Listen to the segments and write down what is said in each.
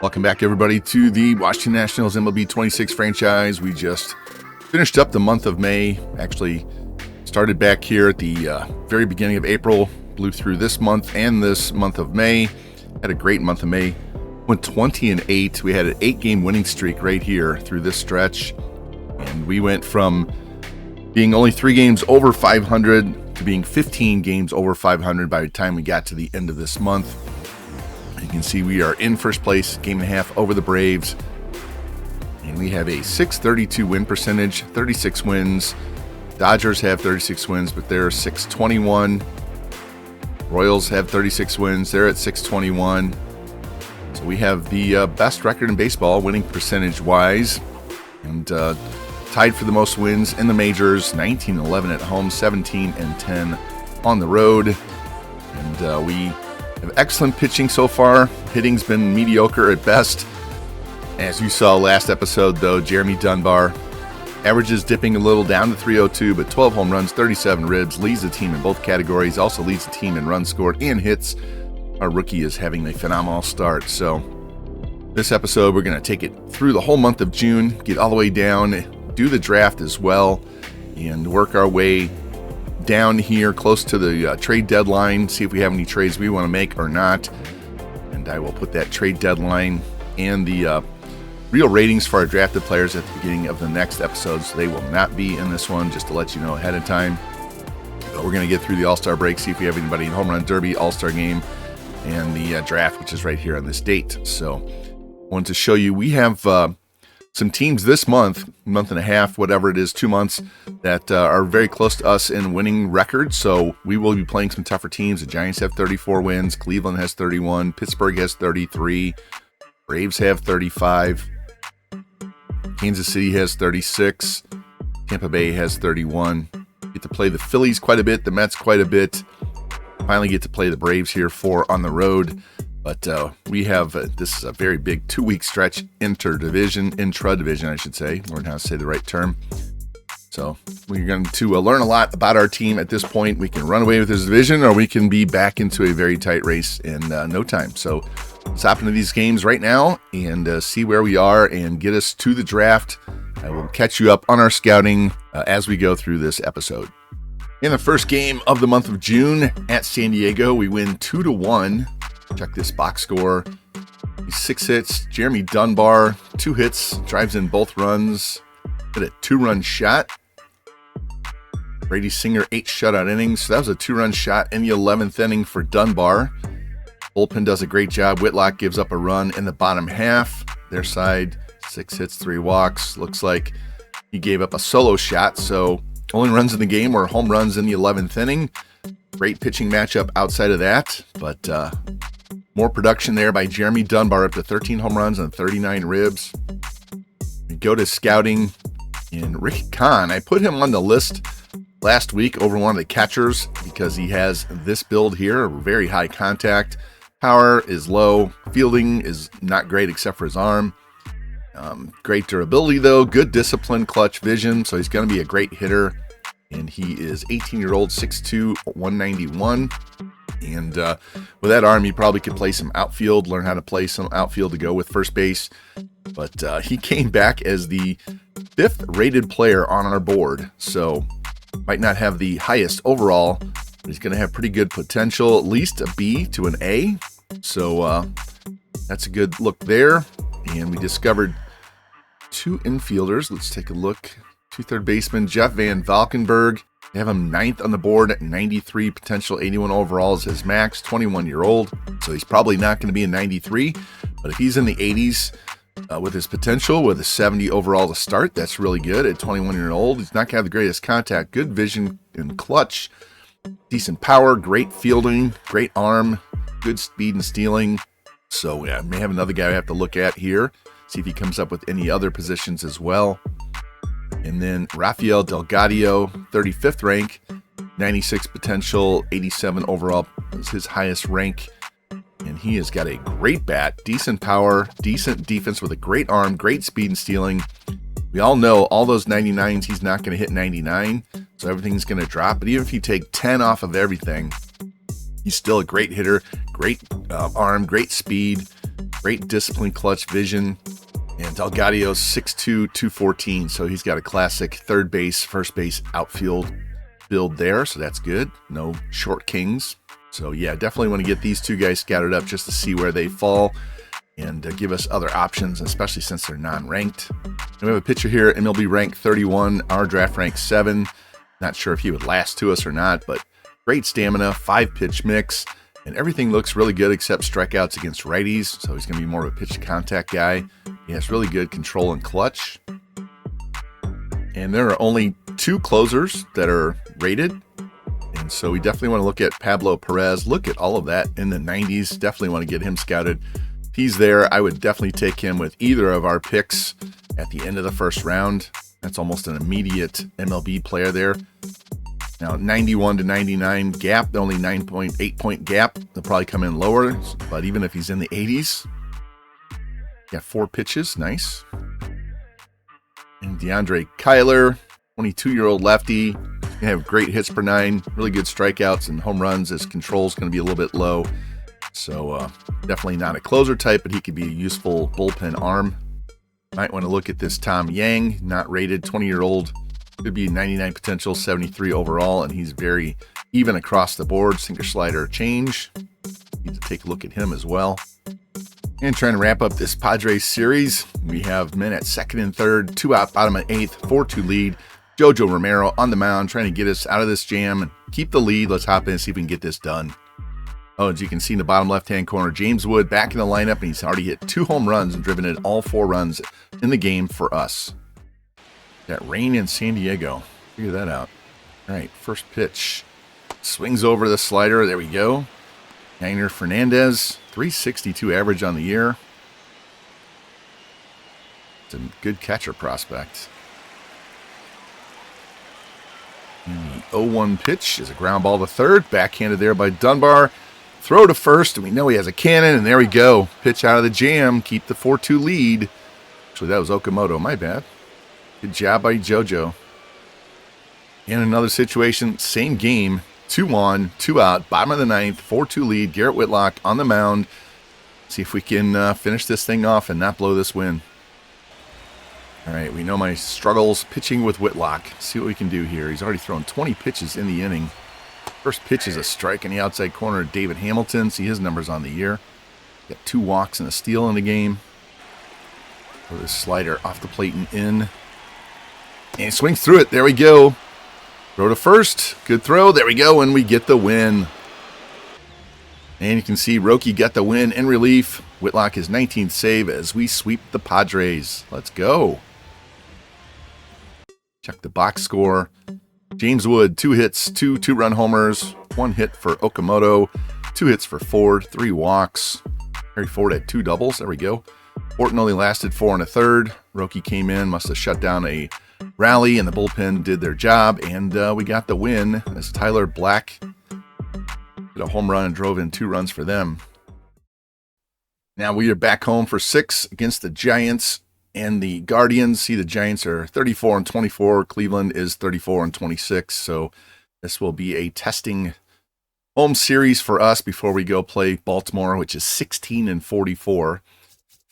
Welcome back, everybody, to the Washington Nationals MLB 26 franchise. We just finished up the month of May. Actually, started back here at the very beginning of April, blew through this month and this month of May. Had a great month of May. Went 20-8. We had an 8-game winning streak right here through this stretch. And we went from being only 3 games over 500 to being 15 games over 500 by the time we got to the end of this month. You can see we are in first place, game and a half over the Braves. And we have a .632 win percentage, 36 wins. Dodgers have 36 wins, but they're 621. Royals have 36 wins. They're at 621. So we have the best record in baseball, winning percentage-wise. And tied for the most wins in the majors, 19-11 at home, 17-10 on the road. And we have excellent pitching so far. Hitting's been mediocre at best. As you saw last episode, though, Jeremy Dunbar averages dipping a little down to 302, but 12 home runs, 37 ribs, leads the team in both categories, also leads the team in runs scored and hits. Our rookie is having a phenomenal start. So this episode, we're going to take it through the whole month of June, get all the way down, do the draft as well, and work our way down here close to the trade deadline, see if we have any trades we want to make or not. And I will put that trade deadline and the real ratings for our drafted players at the beginning of the next episode, so they will not be in this one, just to let you know ahead of time. But we're going to get through the All-Star break, see if we have anybody in Home Run Derby, All-Star Game, and the draft, which is right here on this date. So I wanted to show you, we have some teams this month and a half, whatever it is, 2 months, that are very close to us in winning records. So we will be playing some tougher teams. The Giants have 34 wins. Cleveland has 31. Pittsburgh has 33. Braves have 35. Kansas City has 36. Tampa Bay has 31. Get to play the Phillies quite a bit. The Mets quite a bit. Finally get to play the Braves here 4 on the road. But we have, this is a very big 2-week stretch, intra-division, I should say. Learn how to say the right term. So we're going to learn a lot about our team at this point. We can run away with this division, or we can be back into a very tight race in no time. So let's hop into these games right now and see where we are and get us to the draft. I will catch you up on our scouting as we go through this episode. In the first game of the month of June at San Diego, we win 2-1. Check this box score. 6 hits. Jeremy Dunbar, 2 hits, drives in both runs. Hit a 2-run shot. Brady Singer, 8 shutout innings. So that was a 2-run shot in the 11th inning for Dunbar. Bullpen does a great job. Whitlock gives up a run in the bottom half. Their side, 6 hits, 3 walks. Looks like he gave up a solo shot. So only runs in the game were home runs in the 11th inning. Great pitching matchup outside of that, but more production there by Jeremy Dunbar, up to 13 home runs and 39 ribs. We go to scouting in Rick Kahn. I put him on the list last week over one of the catchers because he has this build here, very high contact. Power is low. Fielding is not great except for his arm. Great durability, though. Good discipline, clutch vision. So he's going to be a great hitter. And he is 18-year-old, 6'2", 191. And with that arm, he probably could play some outfield, learn how to play some outfield to go with first base. But he came back as the 5th rated player on our board. So might not have the highest overall, but he's going to have pretty good potential, at least a B to an A. So that's a good look there. And we discovered 2 infielders. Let's take a look. 2 third basemen, Jeff Van Valkenburg. They have him 9th on the board at 93 potential, 81 overall is his max, 21-year-old. So he's probably not going to be a 93, but if he's in the 80s with his potential, with a 70 overall to start, that's really good at 21-year-old. He's not going to have the greatest contact, good vision and clutch, decent power, great fielding, great arm, good speed and stealing. So yeah, I may have another guy I have to look at here, see if he comes up with any other positions as well. And then Rafael Delgadillo, 35th rank, 96 potential, 87 overall is his highest rank. And he has got a great bat, decent power, decent defense with a great arm, great speed and stealing. We all know all those 99s, he's not going to hit 99, so everything's going to drop. But even if you take 10 off of everything, he's still a great hitter, great arm, great speed, Great discipline, clutch, vision. And Delgadio's 6'2", 214. So he's got a classic third base, first base, outfield build there. So that's good. No short kings. So yeah, definitely want to get these two guys scattered up just to see where they fall and give us other options, especially since they're non-ranked. And we have a pitcher here, MLB rank 31, our draft rank 7. Not sure if he would last to us or not, but great stamina, 5-pitch mix, and everything looks really good except strikeouts against righties. So he's going to be more of a pitch to contact guy. He has really good control and clutch. And there are only 2 closers that are rated. And so we definitely want to look at Pablo Perez. Look at all of that in the 90s. Definitely want to get him scouted. If he's there, I would definitely take him with either of our picks at the end of the first round. That's almost an immediate MLB player there. Now, 91 to 99 gap, only 9.8 point gap. They'll probably come in lower, but even if he's in the 80s, got 4 pitches. Nice. And DeAndre Kyler, 22-year-old lefty. He's going to have great hits per 9, really good strikeouts and home runs. His control is going to be a little bit low. So definitely not a closer type, but he could be a useful bullpen arm. Might want to look at this Tom Yang, not rated, 20-year-old. Could be 99 potential, 73 overall, and he's very even across the board. Sinker slider change. Need to take a look at him as well. And trying to wrap up this Padres series, we have men at second and third, 2 out, bottom of 8th, 4-2 lead. Jojo Romero on the mound, trying to get us out of this jam and keep the lead. Let's hop in and see if we can get this done. Oh, as you can see in the bottom left-hand corner, James Wood back in the lineup, and he's already hit 2 home runs and driven in all 4 runs in the game for us. Got rain in San Diego. Figure that out. All right, first pitch. Swings over the slider. There we go. Yainer Fernandez, 362 average on the year. It's a good catcher prospect. And the 0-1 pitch is a ground ball to third. Backhanded there by Dunbar. Throw to first, and we know he has a cannon, and there we go. Pitch out of the jam. Keep the 4-2 lead. Actually, that was Okamoto. My bad. Good job by JoJo. In another situation, same game. 2 on, 2 out, bottom of the 9th, 4-2 lead. Garrett Whitlock on the mound. See if we can finish this thing off and not blow this win. All right, we know my struggles pitching with Whitlock. See what we can do here. He's already thrown 20 pitches in the inning. First pitch is a strike in the outside corner of David Hamilton. See his numbers on the year. Got 2 walks and a steal in the game. Throw this slider off the plate and in. And he swings through it. There we go. Throw to first. Good throw. There we go. And we get the win. And you can see Roki got the win in relief. Whitlock his 19th save as we sweep the Padres. Let's go. Check the box score. James Wood, 2 hits, 2 two-run homers, 1 hit for Okamoto, 2 hits for Ford, 3 walks. Harry Ford had 2 doubles. There we go. Orton only lasted 4 1/3. Roki came in, must have shut down a rally, and the bullpen did their job, and we got the win as Tyler Black hit a home run and drove in 2 runs for them. Now we are back home for 6 against the Giants and the Guardians. See, the Giants are 34-24. Cleveland is 34-26. So this will be a testing home series for us before we go play Baltimore, which is 16-44.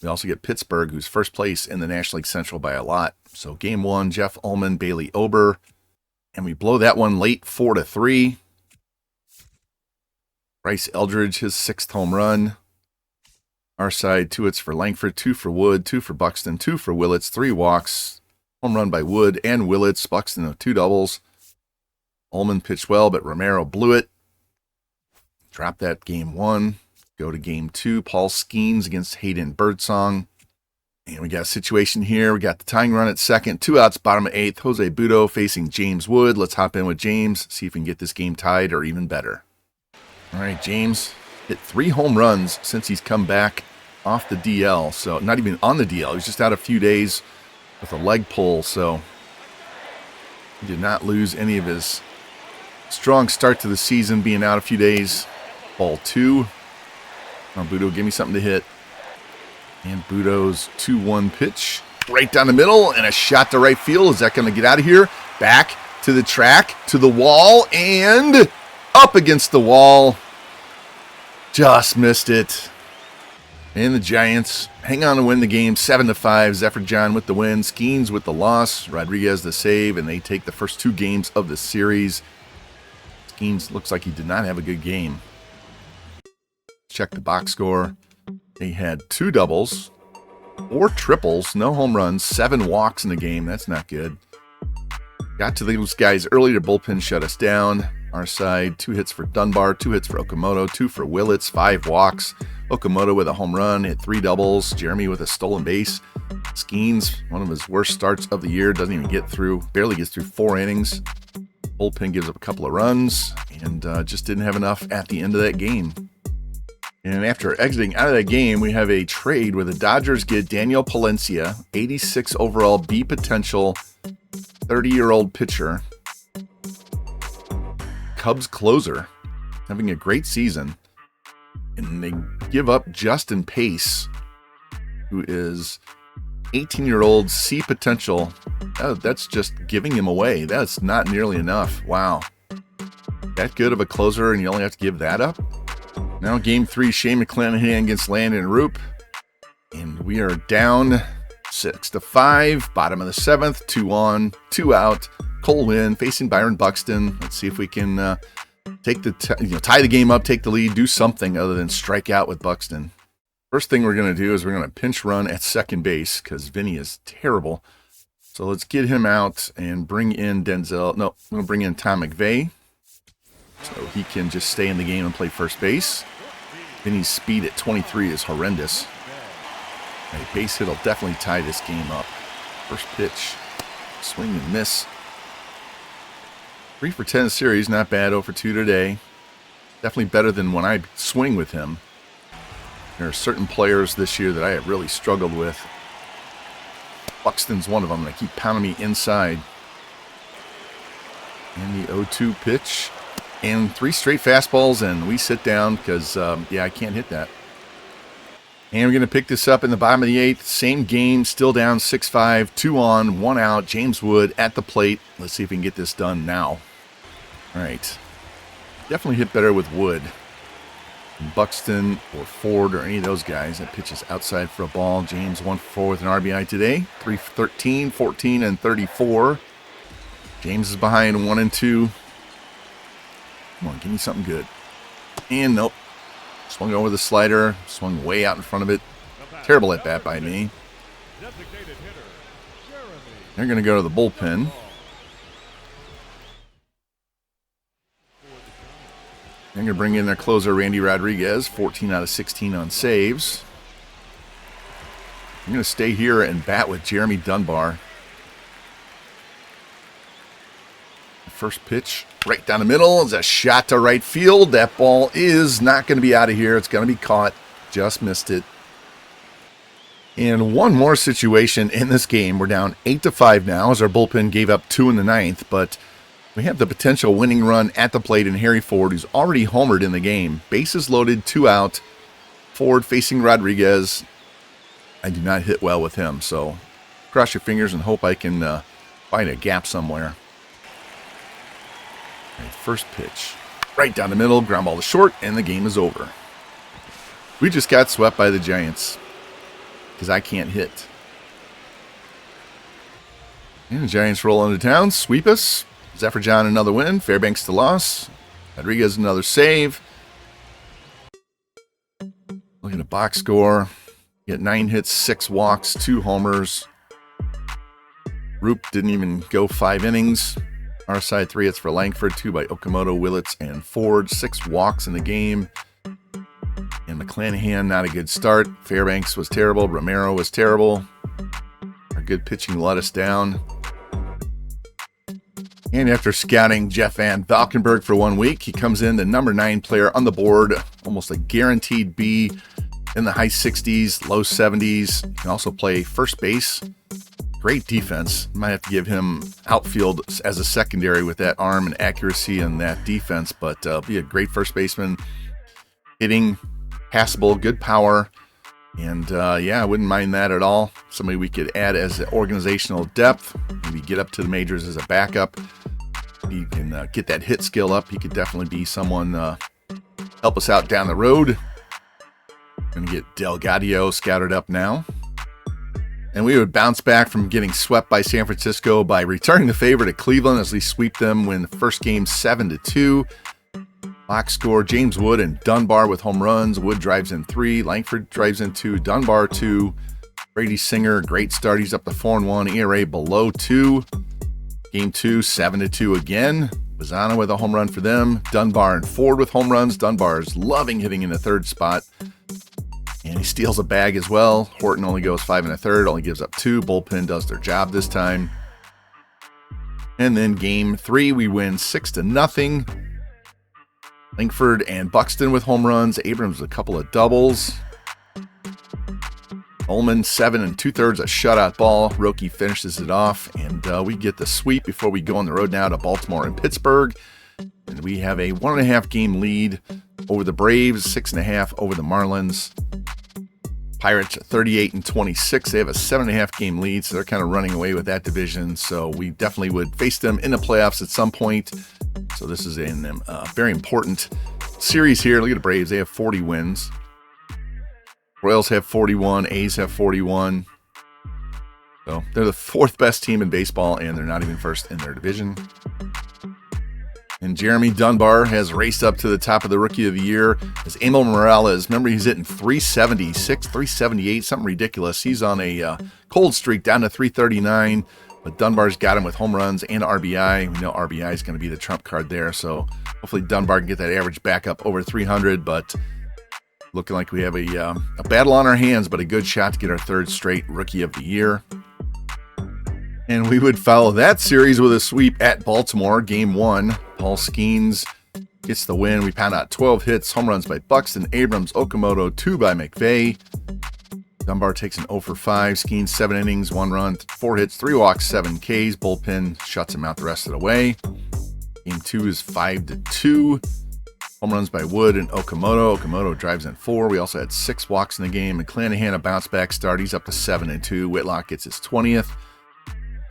We also get Pittsburgh, who's first place in the National League Central by a lot. So game 1, Jeff Ullman, Bailey Ober. And we blow that one late 4-3. Bryce Eldridge, his 6th home run. Our side, 2 hits for Langford, 2 for Wood, 2 for Buxton, 2 for Willits, 3 walks. Home run by Wood and Willits. Buxton with 2 doubles. Ullman pitched well, but Romero blew it. Drop that game 1. Go to game 2. Paul Skeens against Hayden Birdsong. And we got a situation here. We got the tying run at second. 2 outs, bottom of 8th. Jose Budo facing James Wood. Let's hop in with James. See if we can get this game tied or even better. All right, James hit 3 home runs since he's come back off the DL. So not even on the DL. He's just out a few days with a leg pull. So he did not lose any of his strong start to the season, being out a few days. Ball 2. Now Budo, give me something to hit. And Budo's 2-1 pitch right down the middle and a shot to right field. Is that going to get out of here? Back to the track, to the wall, and up against the wall. Just missed it. And the Giants hang on to win the game 7-5. Jhoan with the win, Skeens with the loss, Rodriguez the save, and they take the first 2 games of the series. Skeens looks like he did not have a good game. Check the box score. They had 2 doubles, 4 triples, no home runs, 7 walks in the game. That's not good. Got to those guys early. Their bullpen shut us down. Our side, 2 hits for Dunbar, 2 hits for Okamoto, 2 for Willits, 5 walks. Okamoto with a home run, hit 3 doubles. Jeremy with a stolen base. Skeens, one of his worst starts of the year, doesn't even get through, barely gets through 4 innings. Bullpen gives up a couple of runs and just didn't have enough at the end of that game. And after exiting out of that game, we have a trade where the Dodgers get Daniel Palencia, 86 overall B potential, 30-year-old pitcher. Cubs closer, having a great season. And they give up Justin Pace, who is 18-year-old C potential. That's just giving him away. That's not nearly enough. Wow. That good of a closer, and you only have to give that up? Now game 3, Shane McClanahan against Landon Roop. And we are down 6-5, bottom of the 7th, 2 on, 2 out. Cole Winn facing Byron Buxton. Let's see if we can tie the game up, take the lead, do something other than strike out with Buxton. First thing we're going to do is we're going to pinch run at second base because Vinny is terrible. So let's get him out and bring in Denzel. No, I'm going to bring in Tom McVeigh so he can just stay in the game and play first base. Vinny's speed at 23 is horrendous. A base hit will definitely tie this game up. First pitch, swing and miss. 3 for 10 series, not bad. 0 for 2 today. Definitely better than when I swing with him. There are certain players this year that I have really struggled with. Buxton's one of them. They keep pounding me inside. And the 0-2 pitch. And 3 straight fastballs, and we sit down because, I can't hit that. And we're going to pick this up in the bottom of the 8th. Same game, still down 6-5, 2 on, 1 out. James Wood at the plate. Let's see if we can get this done now. All right. Definitely hit better with Wood. Buxton or Ford or any of those guys. That pitch is outside for a ball. James 1 for 4 with an RBI today. 3 for 13, 14, and 34. James is behind 1 and 2. Come on, give me something good. And nope. Swung over the slider. Swung way out in front of it. Terrible at bat by me. They're going to go to the bullpen. They're going to bring in their closer, Randy Rodriguez, 14 out of 16 on saves. I'm going to stay here and bat with Jeremy Dunbar. The first pitch right down the middle is a shot to right field. That ball is not going to be out of here. It's going to be caught. Just missed it. And one more situation in this game. We're down 8-5 now as our bullpen gave up 2 in the 9th, but we have the potential winning run at the plate in Harry Ford, who's already homered in the game. Bases loaded, 2 out. Ford facing Rodriguez. I do not hit well with him, so cross your fingers and hope I can find a gap somewhere. All right, first pitch. Right down the middle, ground ball to short, and the game is over. We just got swept by the Giants because I can't hit. And the Giants roll into town, sweep us. John another win. Fairbanks the loss. Rodriguez another save. Look at the box score. Get 9 hits, 6 walks, 2 homers. Roop didn't even go 5 innings. Our side 3 hits for Langford, 2 by Okamoto, Willits, and Ford. 6 walks in the game. And McClanahan, not a good start. Fairbanks was terrible. Romero was terrible. Our good pitching let us down. And after scouting Jeff Van Valkenburg for 1 week, he comes in the number 9 player on the board, almost a guaranteed B in the high 60s, low 70s. He can also play first base. Great defense. Might have to give him outfield as a secondary with that arm and accuracy and that defense, but be a great first baseman. Hitting, passable, good power. And I wouldn't mind that at all. Somebody we could add as organizational depth. Maybe get up to the majors as a backup. He can get that hit skill up. He could definitely be someone help us out down the road. Going to get Delgadillo scouted up now. And we would bounce back from getting swept by San Francisco by returning the favor to Cleveland as we sweep them, win the first game 7-2. Box score, James Wood and Dunbar with home runs. Wood drives in 3, Langford drives in 2, Dunbar 2. Brady Singer, great start. He's up to 4-1, ERA below 2. Game 2, 7-2 again. Bazzana with a home run for them. Dunbar and Ford with home runs. Dunbar's loving hitting in the third spot. And he steals a bag as well. Horton only goes 5 1/3, only gives up 2. Bullpen does their job this time. And then game 3, we win 6-0. Langford and Buxton with home runs. Abrams a couple of doubles. Ullman 7 2/3, a shutout ball. Roki finishes it off, and we get the sweep before we go on the road now to Baltimore and Pittsburgh. And we have a 1.5 game lead over the Braves, 6.5 over the Marlins. Pirates 38-26. They have a 7.5 game lead, so they're kind of running away with that division. So we definitely would face them in the playoffs at some point. So this is a very important series here. Look at the Braves. They have 40 wins. Royals have 41. A's have 41. So they're the 4th best team in baseball, and they're not even first in their division. And Jeremy Dunbar has raced up to the top of the Rookie of the Year as Emil Morales. Remember, he's hitting 376, 378, something ridiculous. He's on a cold streak down to 339, but Dunbar's got him with home runs and RBI. We know RBI is going to be the trump card there, so hopefully Dunbar can get that average back up over 300, but looking like we have a battle on our hands, but a good shot to get our 3rd straight Rookie of the Year. And we would follow that series with a sweep at Baltimore, game 1. Paul Skeens gets the win. We pound out 12 hits, home runs by Buxton, Abrams, Okamoto, 2 by McVeigh. Dunbar takes an 0 for 5. Skeens 7 innings, 1 run, 4 hits, 3 walks, 7 Ks. Bullpen shuts him out the rest of the way. Game 2 is 5-2. Home runs by Wood and Okamoto. Okamoto drives in 4. We also had 6 walks in the game. McClanahan a bounce back start. He's up to 7-2. Whitlock gets his 20th.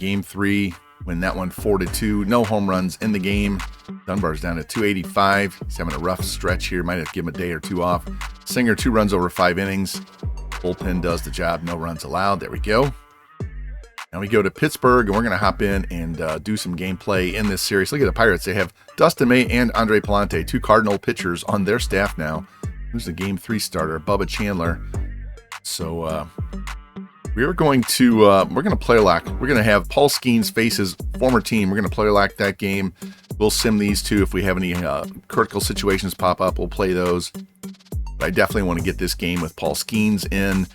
Game 3, win that one 4-2. No home runs in the game. Dunbar's down to 285. He's having a rough stretch here. Might have to give him a day or 2 off. Singer 2 runs over 5 innings. Bullpen does the job. No runs allowed. There we go. Now we go to Pittsburgh, and we're going to hop in and do some gameplay in this series. Look at the Pirates. They have Dustin May and Andre Palante, 2 Cardinal pitchers on their staff now. Who's the Game 3 starter? Bubba Chandler. So we're going to player lock. We're going to have Paul Skeens face his former team. We're going to player lock that game. We'll sim these 2. If we have any critical situations pop up, we'll play those. But I definitely want to get this game with Paul Skeens in.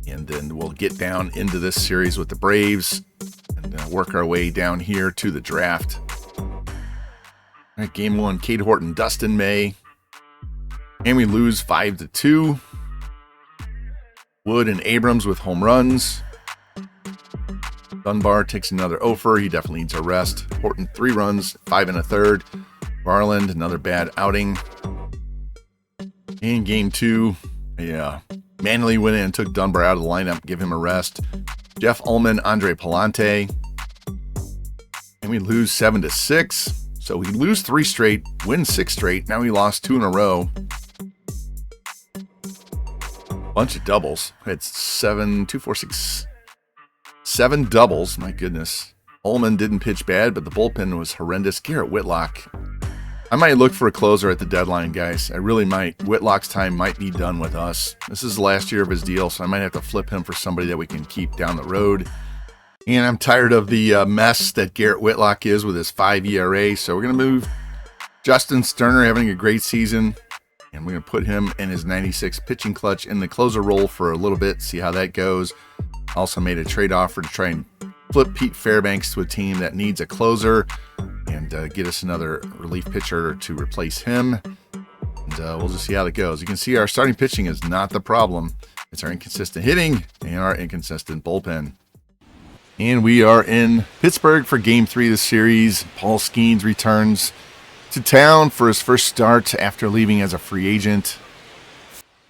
And then we'll get down into this series with the Braves and work our way down here to the draft. All right, game 1, Cade Horton, Dustin May. And we lose 5-2. Wood and Abrams with home runs. Dunbar takes another offer. He definitely needs a rest. Horton 3 runs, 5 1/3. Varland, another bad outing. In game 2, manually went in and took Dunbar out of the lineup, give him a rest. Jeff Ullman, Andre Palante. And we lose 7-6. So we lose 3 straight, win 6 straight. Now we lost 2 in a row. Bunch of doubles. It's 7 doubles. My goodness. Ullman didn't pitch bad, but the bullpen was horrendous. Garrett Whitlock. I might look for a closer at the deadline, guys. I really might. Whitlock's time might be done with us. This is the last year of his deal, so I might have to flip him for somebody that we can keep down the road. And I'm tired of the mess that Garrett Whitlock is with his 5 ERA, so we're going to move Justin Sterner, having a great season, and we're going to put him in his 96 pitching clutch in the closer role for a little bit, see how that goes. Also made a trade offer to try and flip Pete Fairbanks to a team that needs a closer and get us another relief pitcher to replace him. And we'll just see how that goes. You can see our starting pitching is not the problem. It's our inconsistent hitting and our inconsistent bullpen. And we are in Pittsburgh for Game 3 of the series. Paul Skeens returns to town for his first start after leaving as a free agent.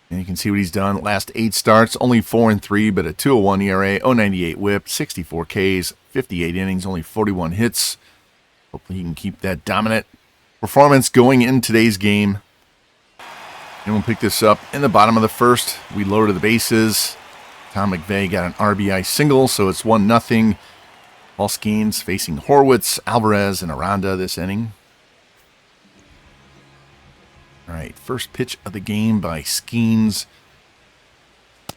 And you can see what he's done. Last 8 starts, only 4-3, but a 2.01 ERA, 0.98 WHIP, 64 Ks, 58 innings, only 41 hits. Hopefully he can keep that dominant performance going in today's game. And we'll pick this up in the bottom of the first. We loaded the bases. Tom McVeigh got an RBI single, so it's 1-0. Paul Skeens facing Horwitz, Alvarez, and Aranda this inning. All right, first pitch of the game by Skeens.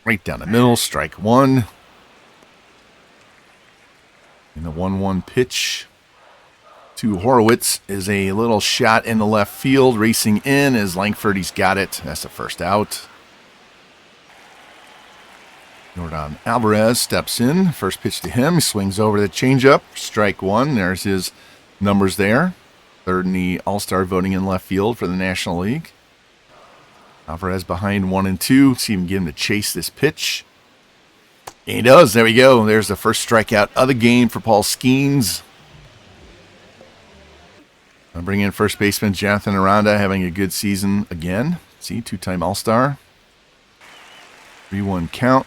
Right down the middle, strike one. And the 1-1 pitch to Horwitz is a little shot in the left field. Racing in as Langford, he's got it. That's the first out. Jordan Alvarez steps in. First pitch to him. He swings over the changeup. Strike one. There's his numbers there. Third in the All-Star voting in left field for the National League. Alvarez behind 1-2. See if we can get him to chase this pitch. And he does. There we go. There's the first strikeout of the game for Paul Skeens. I'll bring in first baseman Jonathan Aranda, having a good season again. See, two-time All-Star. 3-1 count.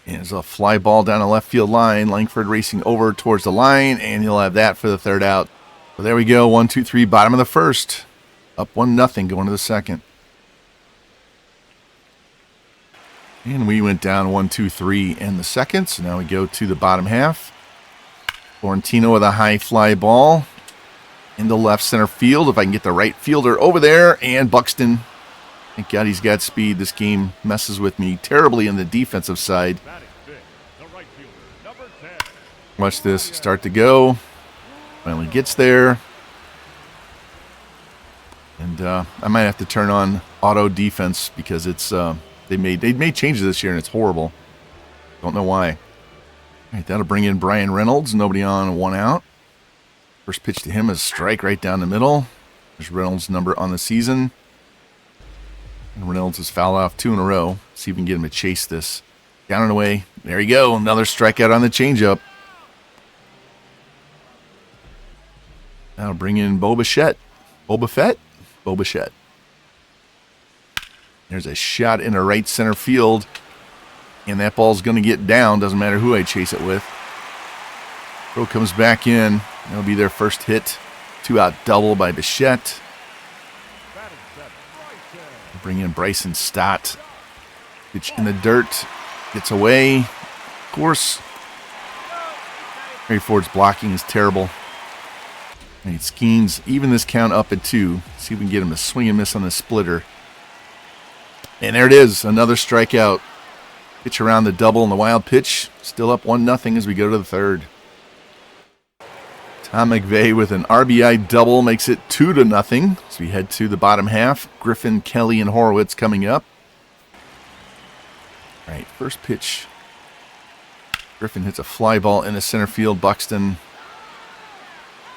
And there's a fly ball down the left field line. Langford racing over towards the line, and he'll have that for the third out. So there we go. 1-2-3, bottom of the first. Up 1-0 going to the second. And we went down 1-2-3 in the second. So now we go to the bottom half. Florentino with a high fly ball into left center field. If I can get the right fielder over there. And Buxton. Thank God he's got speed. This game messes with me terribly on the defensive side. Watch this start to go. Finally gets there. And I might have to turn on auto defense because it's they made changes this year and it's horrible. Don't know why. All right, that'll bring in Brian Reynolds. Nobody on, one out. First pitch to him is a strike right down the middle. There's Reynolds' number on the season. And Reynolds has fouled off 2 in a row. See if we can get him to chase this. Down and away. There you go. Another strikeout on the changeup. That'll bring in Boba Fett. There's a shot in the right center field. And that ball's going to get down. Doesn't matter who I chase it with. Throw comes back in. That'll be their first hit. 2-out double by Bichette. Bring in Bryson Stott. Pitch in the dirt. Gets away. Of course. Harry Ford's blocking is terrible. And Skeens even this count up at 2. See if we can get him to swing and miss on the splitter. And there it is. Another strikeout. Pitch around the double and the wild pitch. Still up 1-0 as we go to the third. Tom McVeigh with an RBI double makes it 2-0. So we head to the bottom half. Griffin, Kelly, and Horwitz coming up. All right, first pitch. Griffin hits a fly ball in the center field. Buxton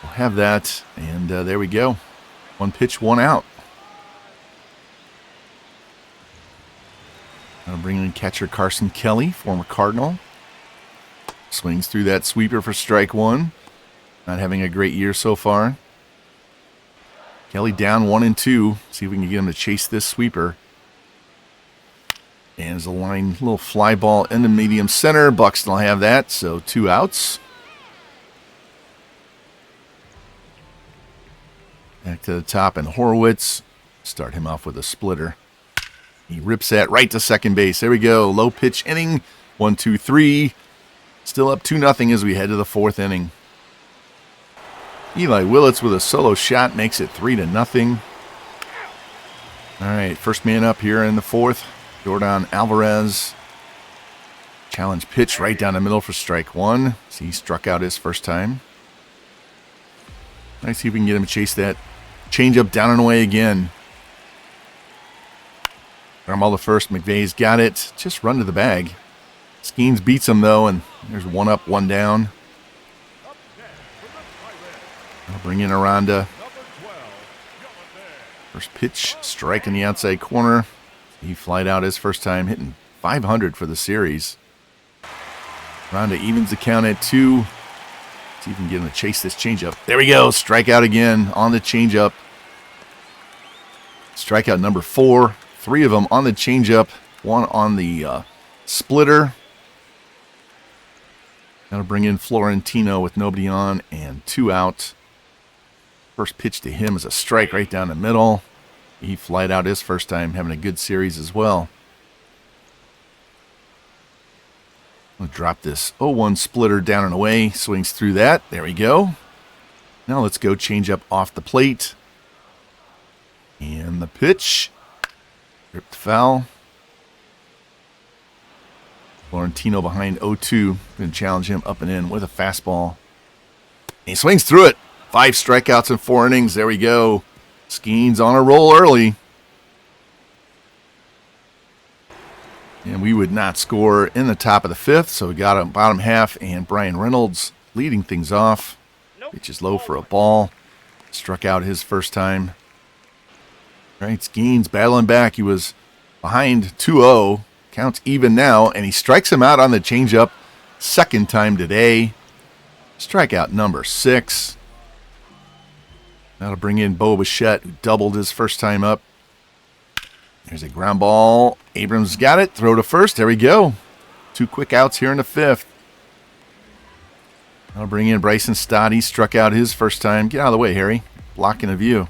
will have that. And there we go. 1 pitch, 1 out. I'll bring in catcher Carson Kelly, former Cardinal. Swings through that sweeper for strike 1. Not having a great year so far. Kelly down 1-2. See if we can get him to chase this sweeper. And there's a line, little fly ball in the medium center. Buxton will have that, so 2 outs. Back to the top, and Horwitz. Start him off with a splitter. He rips that right to second base. There we go. Low pitch inning. 1-2-3. Still up 2-0 as we head to the 4th inning. Eli Willits with a solo shot makes it 3-0. All right, first man up here in the 4th. Jordan Alvarez. Challenge pitch right down the middle for strike 1. See, he struck out his first time. Let's see if we can get him to chase that changeup down and away again. All the first. McVeigh's got it. Just run to the bag. Skeens beats him, though, and there's 1 up, 1 down. I'll bring in Aranda. First pitch, strike in the outside corner. He flied out his first time, hitting .500 for the series. Aranda evens the count at 2. See if we can get him to chase this changeup. There we go. Strikeout again on the changeup. Strikeout number 4. 3 of them on the changeup. 1 on the splitter. That'll bring in Florentino with nobody on and 2 out. First pitch to him is a strike right down the middle. He flied out his first time, having a good series as well. I'll drop this 0-1 splitter down and away. Swings through that. There we go. Now let's go change up off the plate. And the pitch. Ripped foul. Florentino behind 0-2. Going to challenge him up and in with a fastball. And he swings through it. 5 strikeouts in 4 innings. There we go. Skeens on a roll early. And we would not score in the top of the 5th, so we got a bottom half, and Brian Reynolds leading things off. Pitch is low for a ball. Struck out his first time. All right, Skeens battling back. He was behind 2-0. Counts even now, and he strikes him out on the changeup. Second time today. Strikeout number 6. That'll bring in Bo Bichette, who doubled his first time up. There's a ground ball. Abrams got it. Throw to first. There we go. 2 quick outs here in the 5th. I'll bring in Bryson Stott. He struck out his first time. Get out of the way, Harry. Blocking the view.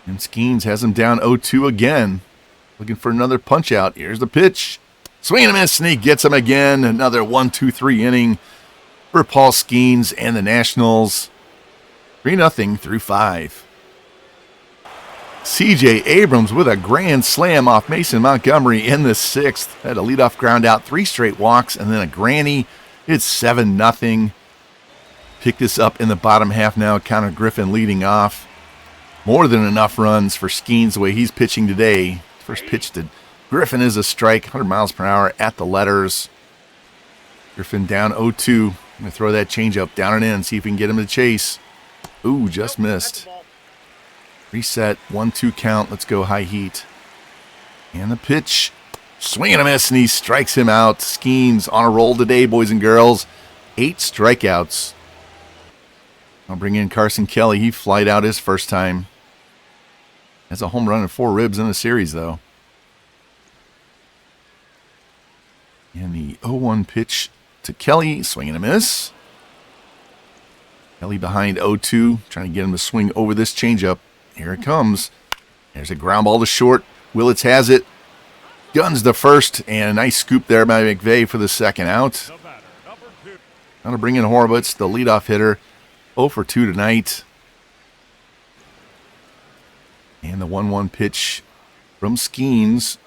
And Skeens has him down 0-2 again. Looking for another punch out. Here's the pitch. Swing and a miss, and he gets him again. Another 1-2-3 inning for Paul Skeens and the Nationals. 3-0 through 5. C.J. Abrams with a grand slam off Mason Montgomery in the 6th. Had a leadoff ground out, 3 straight walks, and then a granny. It's 7-0. Pick this up in the bottom half now. Connor Griffin leading off. More than enough runs for Skeens the way he's pitching today. First pitch to Griffin is a strike, 100 miles per hour at the letters. Griffin down 0-2. I'm going to throw that changeup down and in, see if we can get him to chase. Ooh, just missed. Reset, 1-2 count. Let's go high heat. And the pitch. Swing and a miss, and he strikes him out. Skeens on a roll today, boys and girls. 8 strikeouts. I'll bring in Carson Kelly. He flied out his first time. Has a home run and 4 ribs in the series, though. And the 0-1 pitch to Kelly. Swing and a miss. Kelly behind 0-2. Trying to get him to swing over this changeup. Here it comes. There's a ground ball to short. Willits has it. Guns the first. And a nice scoop there by McVeigh for the second out. Now to bring in Horowitz, the leadoff hitter. 0-2 tonight. And the 1-1 pitch from Skeens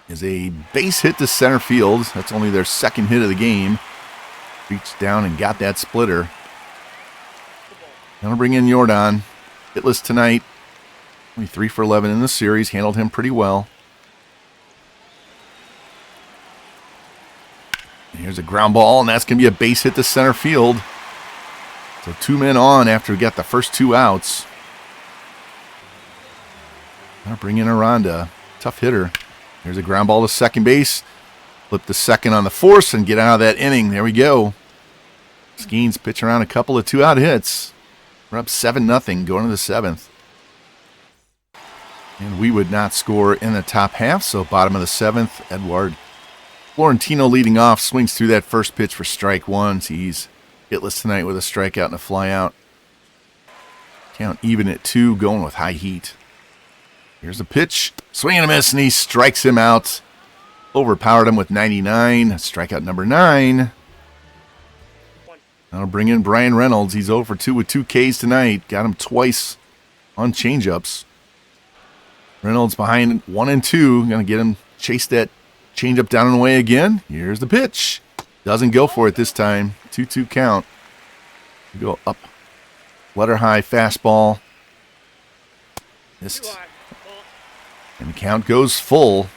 is a base hit to center field. That's only their second hit of the game. Reached down and got that splitter. Now to bring in Jordan. Hitless tonight. Only 3 for 11 in the series. Handled him pretty well. And here's a ground ball, and that's going to be a base hit to center field. So 2 men on after we got the first 2 outs. Now bring in Aranda. Tough hitter. Here's a ground ball to second base. Flip the second on the force and get out of that inning. There we go. Skeens pitch around a couple of 2-out hits. We're up 7-0 going to the 7th. And we would not score in the top half, so bottom of the 7th, Edward Florentino leading off, swings through that first pitch for strike 1. He's hitless tonight with a strikeout and a flyout. Count even at 2, going with high heat. Here's a pitch, swing and a miss, and he strikes him out. Overpowered him with 99, strikeout number 9. I'll bring in Brian Reynolds. He's 0-2 with 2 Ks tonight. Got him twice on changeups. Reynolds behind 1 and 2. Going to get him chase that changeup down and away again. Here's the pitch. Doesn't go for it this time. 2-2 count. We go up. Letter high fastball. Missed. And the count goes full.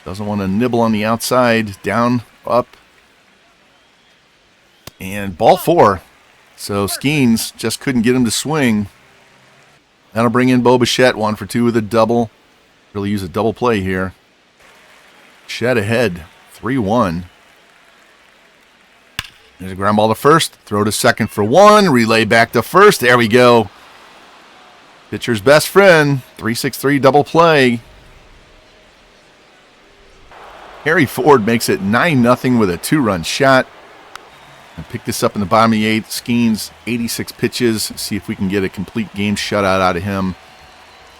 Doesn't want to nibble on the outside. Down, up. And ball 4. So Skeens just couldn't get him to swing. That'll bring in Bo Bichette, 1 for 2 with a double. Really use a double play here. Bichette ahead, 3-1. There's a ground ball to first. Throw to second for 1. Relay back to first. There we go. Pitcher's best friend. 3-6-3 double play. Harry Ford makes it 9-0 with a 2-run shot. And pick this up in the bottom of the 8th. Skeens, 86 pitches. See if we can get a complete game shutout out of him.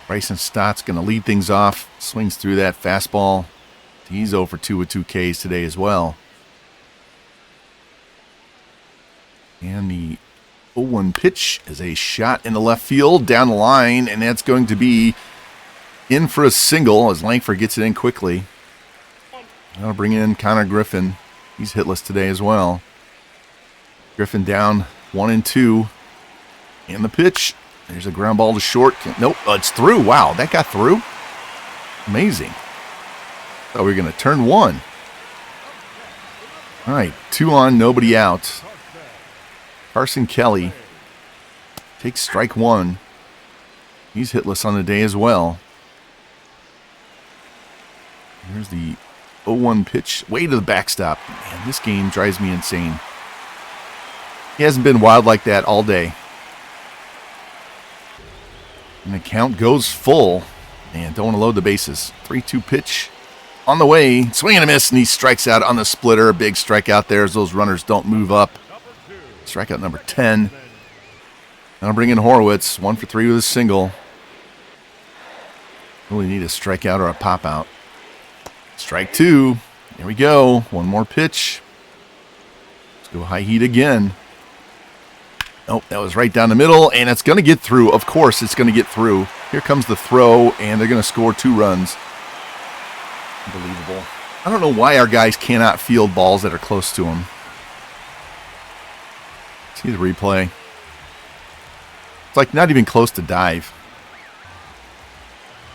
Bryson Stott's going to lead things off. Swings through that fastball. He's 0 for 2 with 2 Ks today as well. And the 0-1 pitch is a shot in the left field down the line, and that's going to be in for a single as Langford gets it in quickly. I'll bring in Connor Griffin. He's hitless today as well. Griffin down 1-2. And the pitch. There's a ground ball to short. Nope, it's through. Wow, that got through. Amazing. Thought we were going to turn one. All right, 2 on, nobody out. Carson Kelly takes strike 1. He's hitless on the day as well. Here's the 0-1 pitch. Way to the backstop. Man, this game drives me insane. He hasn't been wild like that all day. And the count goes full. Man, don't want to load the bases. 3-2 pitch on the way. Swing and a miss, and he strikes out on the splitter. A big strikeout there as those runners don't move up. Strikeout number 10. I'll bring in Horowitz. 1 for 3 with a single. Really need a strikeout or a pop out. Strike 2. There we go. One more pitch. Let's go high heat again. Nope, that was right down the middle, and it's going to get through. Of course, it's going to get through. Here comes the throw, and they're going to score 2 runs. Unbelievable. I don't know why our guys cannot field balls that are close to them. See the replay. It's like not even close to dive.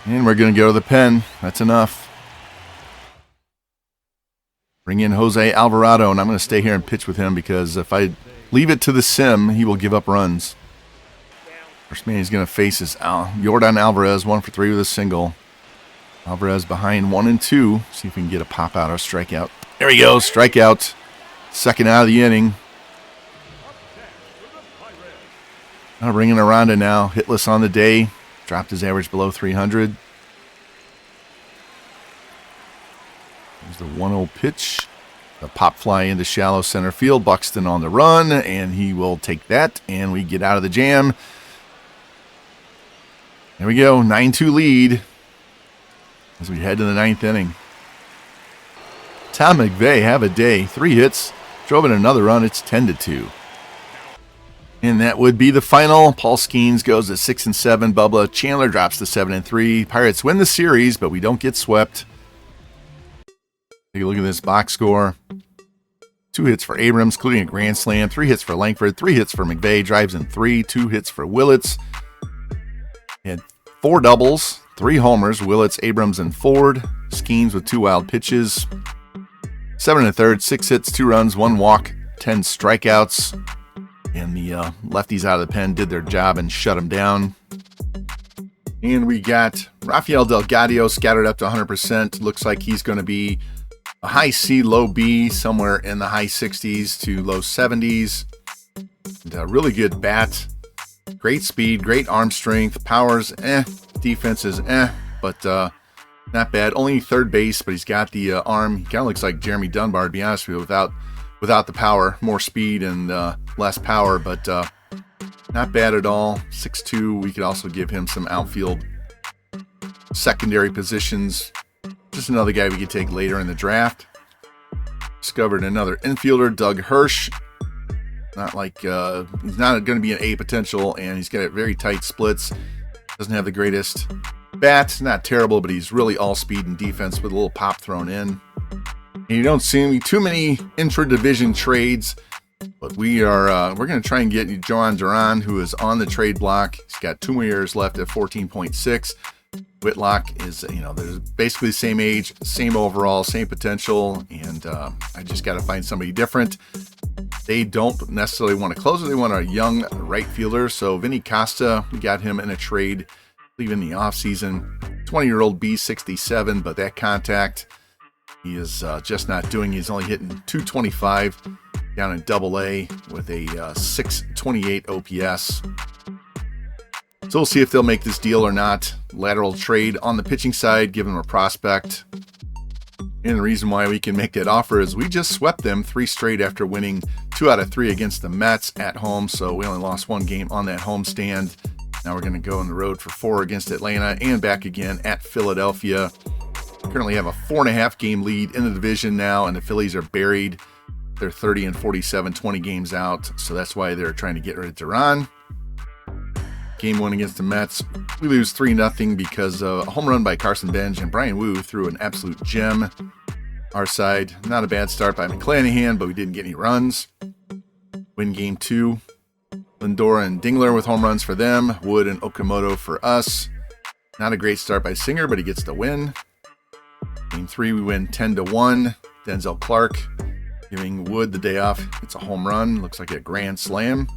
And we're going to go to the pen. That's enough. Bring in Jose Alvarado, and I'm going to stay here and pitch with him because if I leave it to the sim, he will give up runs. First man he's going to face is Yordan Alvarez, 1 for 3 with a single. Alvarez behind 1-2. See if we can get a pop out or strikeout. There he goes, strikeout. Second out of the inning. I'll bring in Aranda now, hitless on the day. Dropped his average below 300. There's the 1-0 pitch. A pop fly into shallow center field. Buxton on the run, and he will take that, and we get out of the jam. There we go, 9-2 lead as we head to the 9th inning. Tom McVeigh, have a day. 3 hits, drove in another run. It's 10-2. And that would be the final. Paul Skeens goes at 6-7. Bubba Chandler drops to 7-3. Pirates win the series, but we don't get swept. Take a look at this box score. 2 hits for Abrams, including a grand slam. 3 hits for Langford. 3 hits for McVeigh. Drives in 3. 2 hits for Willits. And 4 doubles. 3 homers. Willits, Abrams, and Ford. Skeens with 2 wild pitches. 7 1/3. 6 hits, 2 runs, 1 walk, 10 strikeouts. And the lefties out of the pen did their job and shut them down. And we got Rafael Delgadillo scattered up to 100%. Looks like he's going to be a high C, low B, somewhere in the high 60s to low 70s. And a really good bat. Great speed, great arm strength. Powers, Defense is but not bad. Only third base, but he's got the arm. He kind of looks like Jeremy Dunbar, to be honest with you, without the power. More speed and less power, but not bad at all. 6'2". We could also give him some outfield secondary positions. Just another guy we could take later in the draft. Discovered another infielder, Doug Hirsch. Not like he's not going to be an A potential, and he's got very tight splits. Doesn't have the greatest bat. Not terrible, but he's really all speed and defense with a little pop thrown in. And you don't see too many intra-division trades, but we're going to try and get Jhoan Duran, who is on the trade block. He's got 2 more years left at 14.6. Whitlock is, they're basically the same age, same overall, same potential, and I just got to find somebody different. They don't necessarily want a closer. They want a young right fielder. So Vinny Costa, we got him in a trade, I believe in the offseason. 20-year-old B67, but that contact, he is just not doing. He's only hitting 225 down in Double-A with a 628 OPS. So we'll see if they'll make this deal or not. Lateral trade on the pitching side, give them a prospect. And the reason why we can make that offer is we just swept them 3 straight after winning 2 out of 3 against the Mets at home. So we only lost 1 game on that homestand. Now we're going to go on the road for 4 against Atlanta and back again at Philadelphia. Currently have a 4.5 game lead in the division now, and the Phillies are buried. They're 30 and 47, 20 games out, so that's why they're trying to get rid of Duran. Game 1 against the Mets, we lose 3-0 because of a home run by Carson Bench, and Brian Wu threw an absolute gem. Our side, not a bad start by McClanahan, but we didn't get any runs. Win Game 2. Lindor and Dingler with home runs for them. Wood and Okamoto for us. Not a great start by Singer, but he gets the win. Game 3, we win 10-1. Denzel Clark giving Wood the day off. It's a home run. Looks like a grand slam.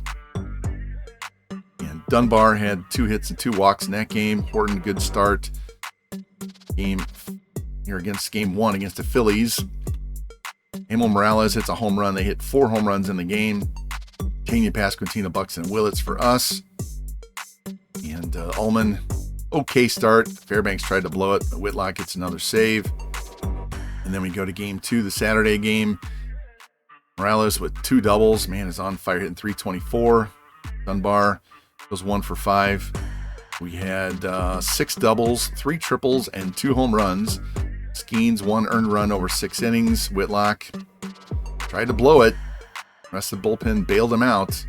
And Dunbar had 2 hits and 2 walks in that game. Horton, good start. Game 1 against the Phillies. Emil Morales hits a home run. They hit 4 home runs in the game. Tanya Pasquantino, Buxton, Willits for us. And Ullman, okay start. Fairbanks tried to blow it, but Whitlock gets another save. And then we go to Game 2, the Saturday game. Morales with 2 doubles. Man is on fire, hitting .324. Dunbar goes 1 for 5. We had 6 doubles, 3 triples, and 2 home runs. Skeens, 1 earned run over 6 innings. Whitlock tried to blow it. The rest of the bullpen bailed him out.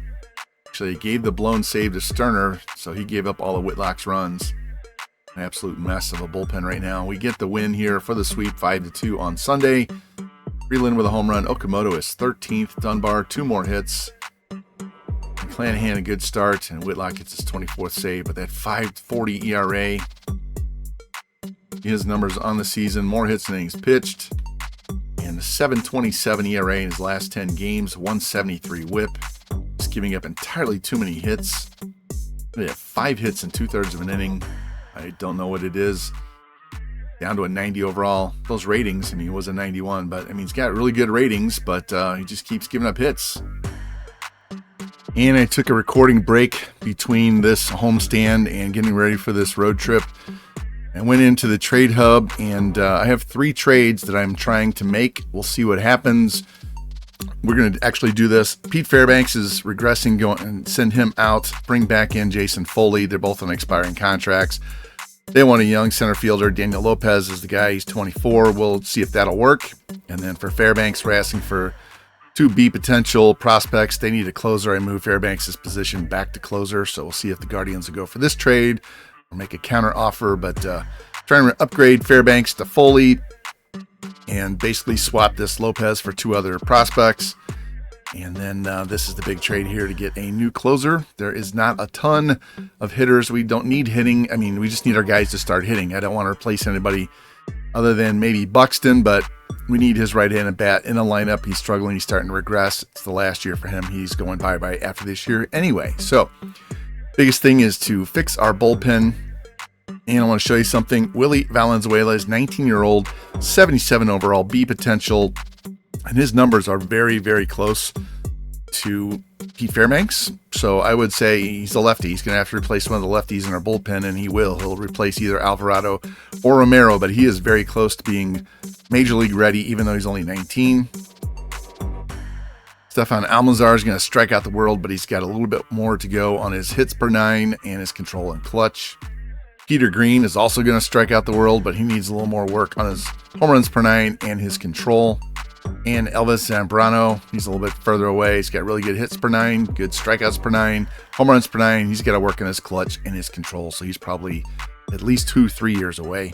Actually, he gave the blown save to Sterner, so he gave up all of Whitlock's runs. An absolute mess of a bullpen right now. We get the win here for the sweep, 5-2 on Sunday. Freeland with a home run. Okamoto is 13th. Dunbar, 2 more hits. McClanahan, a good start, and Whitlock gets his 24th save. But that 5.40 ERA, his numbers on the season, more hits than innings pitched. And a 7.27 ERA in his last 10 games, 173 whip. Just giving up entirely too many hits. They have 5 hits in 2/3 of an inning. I don't know what it is. Down to a 90 overall. Those ratings, I mean, it was a 91, but I mean, he's got really good ratings, but he just keeps giving up hits. And I took a recording break between this homestand and getting ready for this road trip. I went into the trade hub, and I have 3 trades that I'm trying to make. We'll see what happens. We're going to actually do this. Pete Fairbanks is regressing, going and send him out. Bring back in Jason Foley. They're both on expiring contracts. They want a young center fielder. Daniel Lopez is the guy. He's 24. We'll see if that'll work. And then for Fairbanks, we're asking for 2 B potential prospects. They need a closer. I moved Fairbanks' position back to closer, so we'll see if the Guardians will go for this trade or make a counter offer. But trying to upgrade Fairbanks to Foley and basically swap this Lopez for 2 other prospects. And then this is the big trade here to get a new closer. There is not a ton of hitters. We don't need hitting. I mean, we just need our guys to start hitting. I don't want to replace anybody other than maybe Buxton, but we need his right-handed bat in the lineup. He's struggling. He's starting to regress. It's the last year for him. He's going bye-bye after this year anyway. So biggest thing is to fix our bullpen. And I want to show you something. Willie Valenzuela is 19-year-old, 77 overall, B potential. And his numbers are very, very close to Pete Fairbanks. So I would say he's a lefty. He's going to have to replace one of the lefties in our bullpen, and he will. He'll replace either Alvarado or Romero, but he is very close to being major league ready, even though he's only 19. Stefan Almanzar is going to strike out the world, but he's got a little bit more to go on his hits per 9 and his control and clutch. Peter Green is also going to strike out the world, but he needs a little more work on his home runs per 9 and his control. And Elvis Zambrano, he's a little bit further away. He's got really good hits per 9, good strikeouts per 9, home runs per 9. He's got to work on his clutch and his control, so he's probably at least 2-3 years away.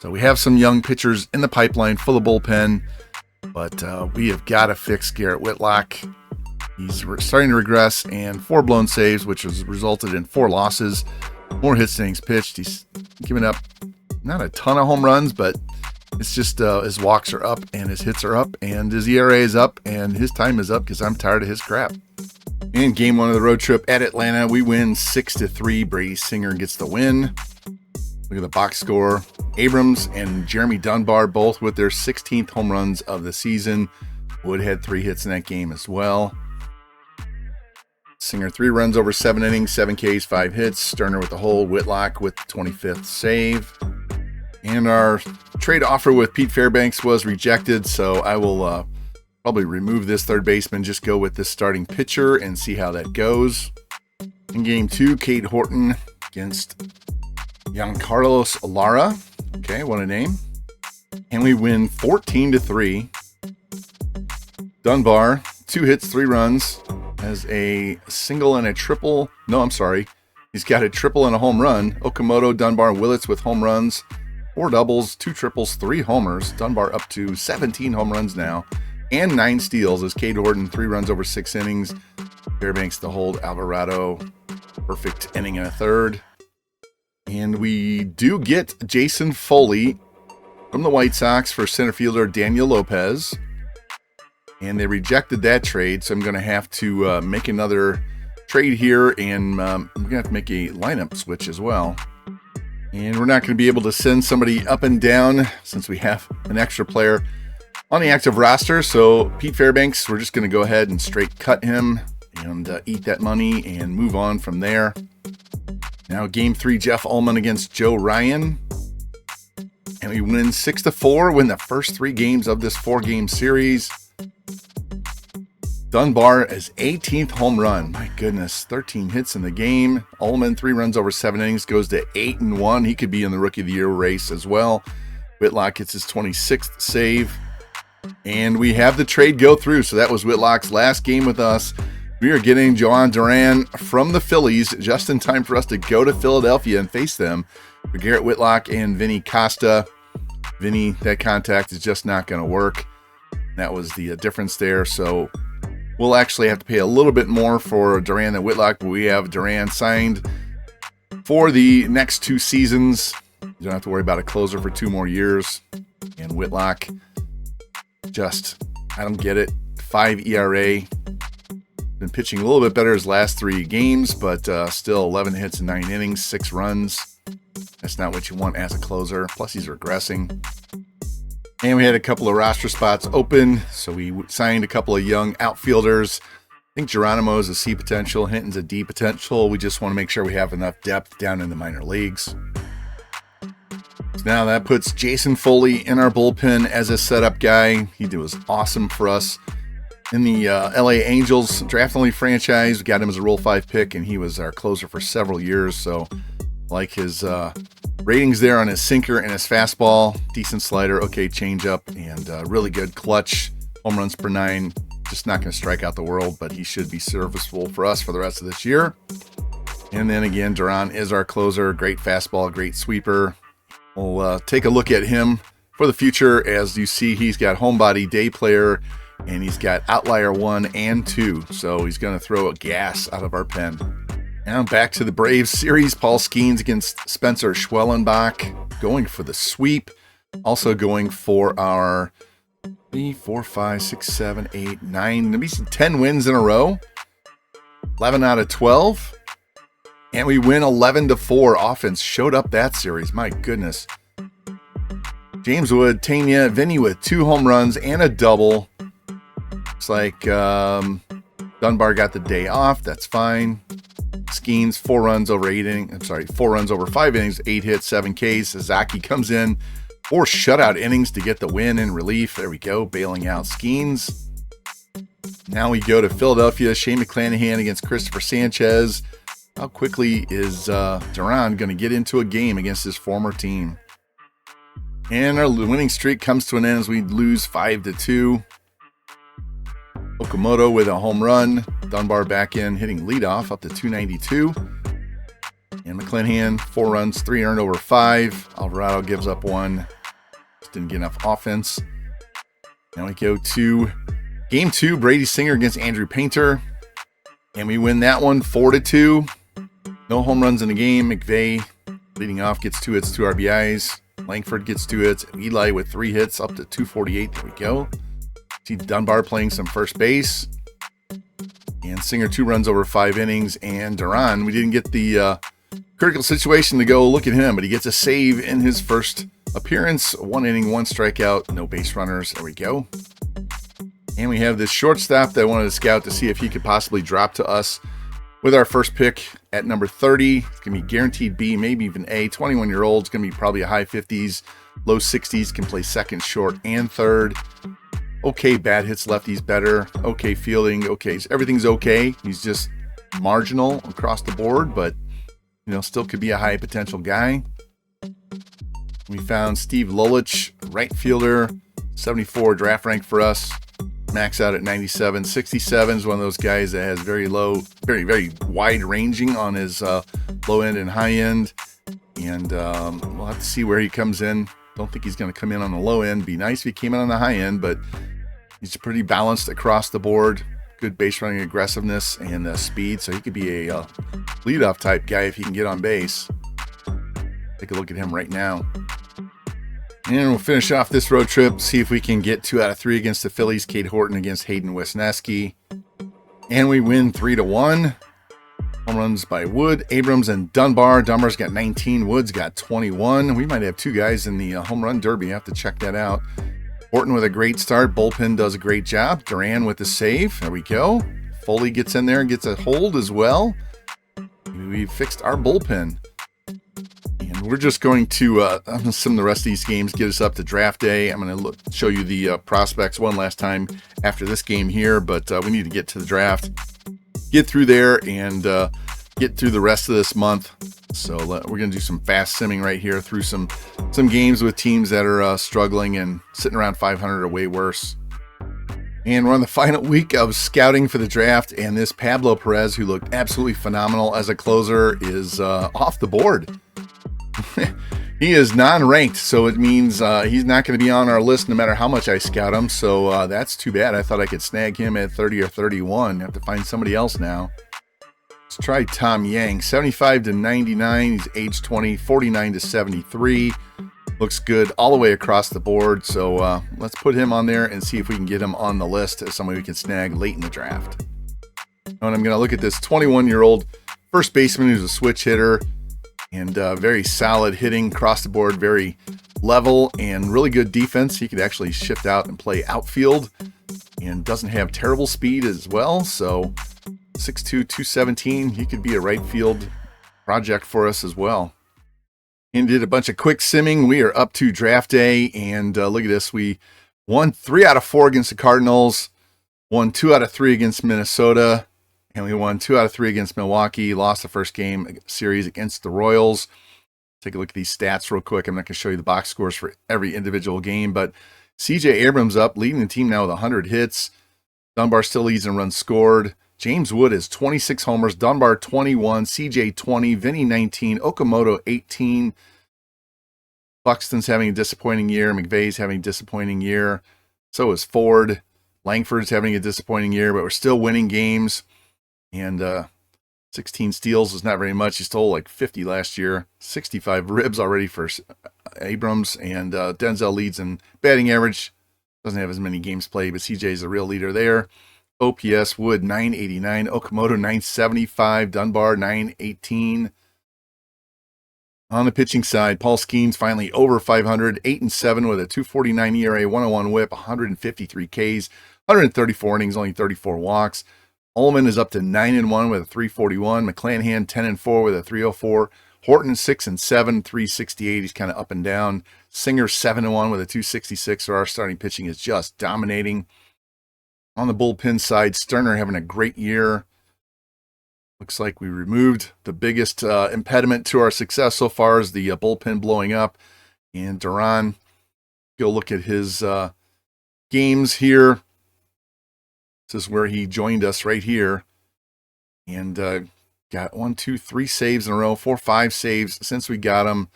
So we have some young pitchers in the pipeline for the bullpen, but we have got to fix Garrett Whitlock. He's starting to regress, and 4 blown saves, which has resulted in 4 losses. More hits than innings pitched. He's given up not a ton of home runs, but it's just his walks are up and his hits are up and his ERA is up and his time is up because I'm tired of his crap. In game 1 of the road trip at Atlanta, we win 6-3. Brady Singer gets the win. Look at the box score. Abrams and Jeremy Dunbar both with their 16th home runs of the season. Wood had 3 hits in that game as well. Singer 3 runs over 7 innings, 7 Ks, 5 hits. Sterner with the hold. Whitlock with the 25th save. And our trade offer with Pete Fairbanks was rejected, so I will probably remove this third baseman, just go with this starting pitcher and see how that goes. In game 2, Cade Horton against Giancarlos Lara. Okay, what a name. And we win 14-3. Dunbar, 2 hits, 3 runs, has a single and a triple. No, I'm sorry. He's got a triple and a home run. Okamoto, Dunbar, and Willits with home runs. 4 doubles, 2 triples, 3 homers. Dunbar up to 17 home runs now. And 9 steals as Cade Horton, 3 runs over 6 innings. Fairbanks to hold Alvarado. Perfect inning and a third. And we do get Jason Foley from the White Sox for center fielder Daniel Lopez. And they rejected that trade, so I'm going to have to make another trade here, and I'm going to have to make a lineup switch as well. And we're not going to be able to send somebody up and down since we have an extra player on the active roster. So Pete Fairbanks, we're just going to go ahead and straight cut him and eat that money and move on from there. Now game 3, Jeff Ullman against Joe Ryan. And we win 6-4, win the first 3 games of this 4-game series. Dunbar as 18th home run. My goodness, 13 hits in the game. Ullman, 3 runs over 7 innings, goes to 8-1. He could be in the Rookie of the Year race as well. Whitlock gets his 26th save. And we have the trade go through. So that was Whitlock's last game with us. We are getting Jhoan Duran from the Phillies just in time for us to go to Philadelphia and face them. For Garrett Whitlock and Vinny Costa. Vinny, that contact is just not going to work. That was the difference there. So we'll actually have to pay a little bit more for Duran than Whitlock, but we have Duran signed for the next 2 seasons. You don't have to worry about a closer for 2 more years. And Whitlock, I don't get it. 5 ERA. Been pitching a little bit better his last 3 games, but still 11 hits in 9 innings, 6 runs. That's not what you want as a closer. Plus, he's regressing. And we had a couple of roster spots open, so we signed a couple of young outfielders. I think Geronimo's a C potential, Hinton's a D potential. We just want to make sure we have enough depth down in the minor leagues. So now that puts Jason Foley in our bullpen as a setup guy. He was awesome for us in the LA Angels draft-only franchise. We got him as a Rule 5 pick, and he was our closer for several years. So like his ratings there on his sinker and his fastball, decent slider, okay changeup, and really good clutch, home runs per 9. Just not going to strike out the world, but he should be serviceable for us for the rest of this year. And then again, Duran is our closer, great fastball, great sweeper. We'll take a look at him for the future. As you see, he's got homebody, day player, and he's got outlier 1 and 2. So he's going to throw a gas out of our pen. Now back to the Braves series. Paul Skeens against Spencer Schwellenbach, going for the sweep. Also going for our 3, 4, 5, 6, 7, 8, 9, maybe 10 wins in a row. 11 out of 12. And we win 11-4. Offense showed up that series. My goodness. James Wood, Tanya, Vinny with 2 home runs and a double. Looks like Dunbar got the day off. That's fine. Skeens, 4 runs over 4 runs over 5 innings, 8 hits, 7 Ks. Sasaki comes in, 4 shutout innings to get the win in relief. There we go, bailing out Skeens. Now we go to Philadelphia. Shane McClanahan against Christopher Sanchez. How quickly is Duran going to get into a game against his former team? And our winning streak comes to an end as we lose 5-2. Okamoto with a home run. Dunbar back in, hitting leadoff up to 292. And McClanahan, 4 runs, 3 earned over 5. Alvarado gives up 1. Just didn't get enough offense. Now we go to game 2, Brady Singer against Andrew Painter. And we win that one 4-2. No home runs in the game. McVeigh leading off gets 2 hits, 2 RBIs. Langford gets 2 hits. Eli with 3 hits up to 248. There we go. See Dunbar playing some first base. And Singer 2 runs over 5 innings. And Duran, we didn't get the critical situation to go look at him, but he gets a save in his first appearance. 1 inning, 1 strikeout, no base runners. There we go. And we have this shortstop that I wanted to scout to see if he could possibly drop to us with our first pick at number 30. It's going to be guaranteed B, maybe even A. 21-year-old. It's going to be probably a high 50s, low 60s. Can play second, short, and third. Okay, bat hits lefties better. Okay, fielding. Okay, so everything's okay. He's just marginal across the board, but still could be a high potential guy. We found Steve Lolich, right fielder, 74 draft rank for us. Max out at 97. 67 is one of those guys that has very low, very, very wide ranging on his low end and high end. And we'll have to see where he comes in. Don't think he's going to come in on the low end. Be nice if he came in on the high end, but he's pretty balanced across the board. Good base running aggressiveness and speed, so he could be a leadoff type guy if he can get on base. Take a look at him right now. And we'll finish off this road trip, see if we can get 2 out of 3 against the Phillies. Cade Horton against Hayden Wesneski. And we win 3-1. Home runs by Wood, Abrams, and Dunbar. Dunbar's got 19. Wood's got 21. We might have 2 guys in the home run derby. Have to check that out. Horton with a great start. Bullpen does a great job. Duran with the save. There we go. Foley gets in there and gets a hold as well. We fixed our bullpen. And we're just going to, some of the rest of these games, get us up to draft day. I'm going to show you the prospects one last time after this game here, but we need to get to the draft. Get through there and get through the rest of this month. So we're going to do some fast simming right here through some games with teams that are struggling and sitting around 500 or way worse. And we're on the final week of scouting for the draft, and this Pablo Perez, who looked absolutely phenomenal as a closer, is off the board. He is non-ranked, so it means he's not going to be on our list no matter how much I scout him. So that's too bad. I thought I could snag him at 30 or 31. Have to find somebody else now. Let's try Tom Yang. 75 to 99. He's age 20. 49 to 73. Looks good all the way across the board. So let's put him on there and see if we can get him on the list as somebody we can snag late in the draft. And I'm going to look at this 21-year-old first baseman who's a switch hitter. And very solid hitting across the board, very level and really good defense. He could actually shift out and play outfield and doesn't have terrible speed as well. So 6'2", 217, he could be a right field project for us as well. And did a bunch of quick simming. We are up to draft day, and look at this. We won 3 out of 4 against the Cardinals, won 2 out of 3 against Minnesota, and we won 2 out of 3 against Milwaukee. Lost the first game series against the Royals. Take a look at these stats real quick. I'm not going to show you the box scores for every individual game, but CJ Abrams up, leading the team now with 100 hits. Dunbar still leads in runs scored. James Wood has 26 homers. Dunbar 21. CJ 20. Vinny 19. Okamoto 18. Buxton's having a disappointing year. McVay's having a disappointing year. So is Ford. Langford's having a disappointing year, but we're still winning games. And 16 steals is not very much. He stole like 50 last year. 65 ribs already for Abrams. And Denzel leads in batting average. Doesn't have as many games played, but CJ's a real leader there. OPS, Wood 989. Okamoto 975. Dunbar 918. On the pitching side, Paul Skeens finally over 500. 8-7 with a 2.49 ERA, 101 WHIP, 153 Ks, 134 innings, only 34 walks. Ullman is up to 9-1 with a 341. McClanahan 10-4 with a 304. Horton 6-7, 368. He's kind of up and down. Singer 7-1 with a 266. So our starting pitching is just dominating. On the bullpen side, Sterner having a great year. Looks like we removed the biggest impediment to our success so far is the bullpen blowing up. And Duran, go look at his games here. This is where he joined us right here. And got 3 saves in a row, 4, 5 saves since we got him.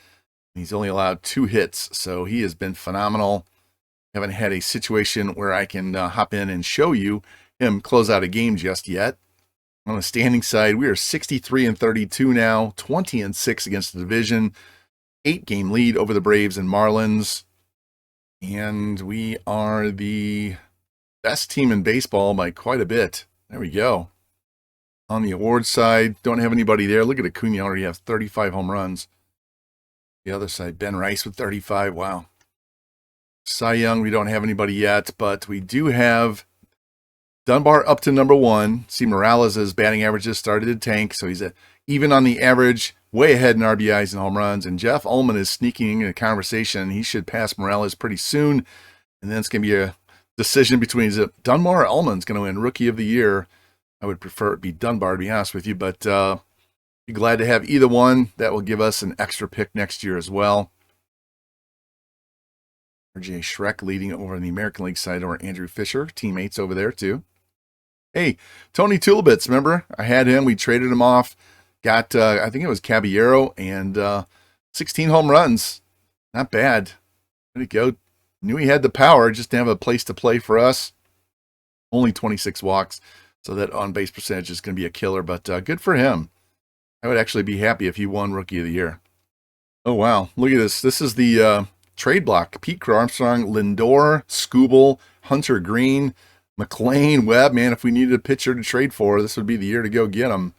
He's only allowed 2 hits, so he has been phenomenal. Haven't had a situation where I can hop in and show you him close out a game just yet. On the standing side, we are 63-32 now, 20-6 against the division, 8-game lead over the Braves and Marlins. And we are the best team in baseball by quite a bit. There we go. On the awards side, don't have anybody there. Look at Acuna, already has 35 home runs. The other side, Ben Rice with 35. Wow. Cy Young, we don't have anybody yet, but we do have Dunbar up to number 1. See, Morales' batting averages started to tank, so he's even on the average, way ahead in RBIs and home runs. And Jeff Ullman is sneaking in a conversation. He should pass Morales pretty soon. And then it's going to be a decision between is it Dunbar or Ullman's going to win Rookie of the Year. I would prefer it be Dunbar, to be honest with you, but be glad to have either one. That will give us an extra pick next year as well. RJ Shrek leading over on the American League side over Andrew Fisher. Teammates over there, too. Hey, Tony Tulibits, remember? I had him. We traded him off. Got, I think it was Caballero, and 16 home runs. Not bad. There you go. Knew he had the power, just didn't have a place to play for us. Only 26 walks, so that on-base percentage is going to be a killer, but good for him. I would actually be happy if he won Rookie of the Year. Oh, wow. Look at this. This is the trade block. Pete Crow Armstrong, Lindor, Skubal, Hunter Green, McLean, Webb. Man, if we needed a pitcher to trade for, this would be the year to go get him.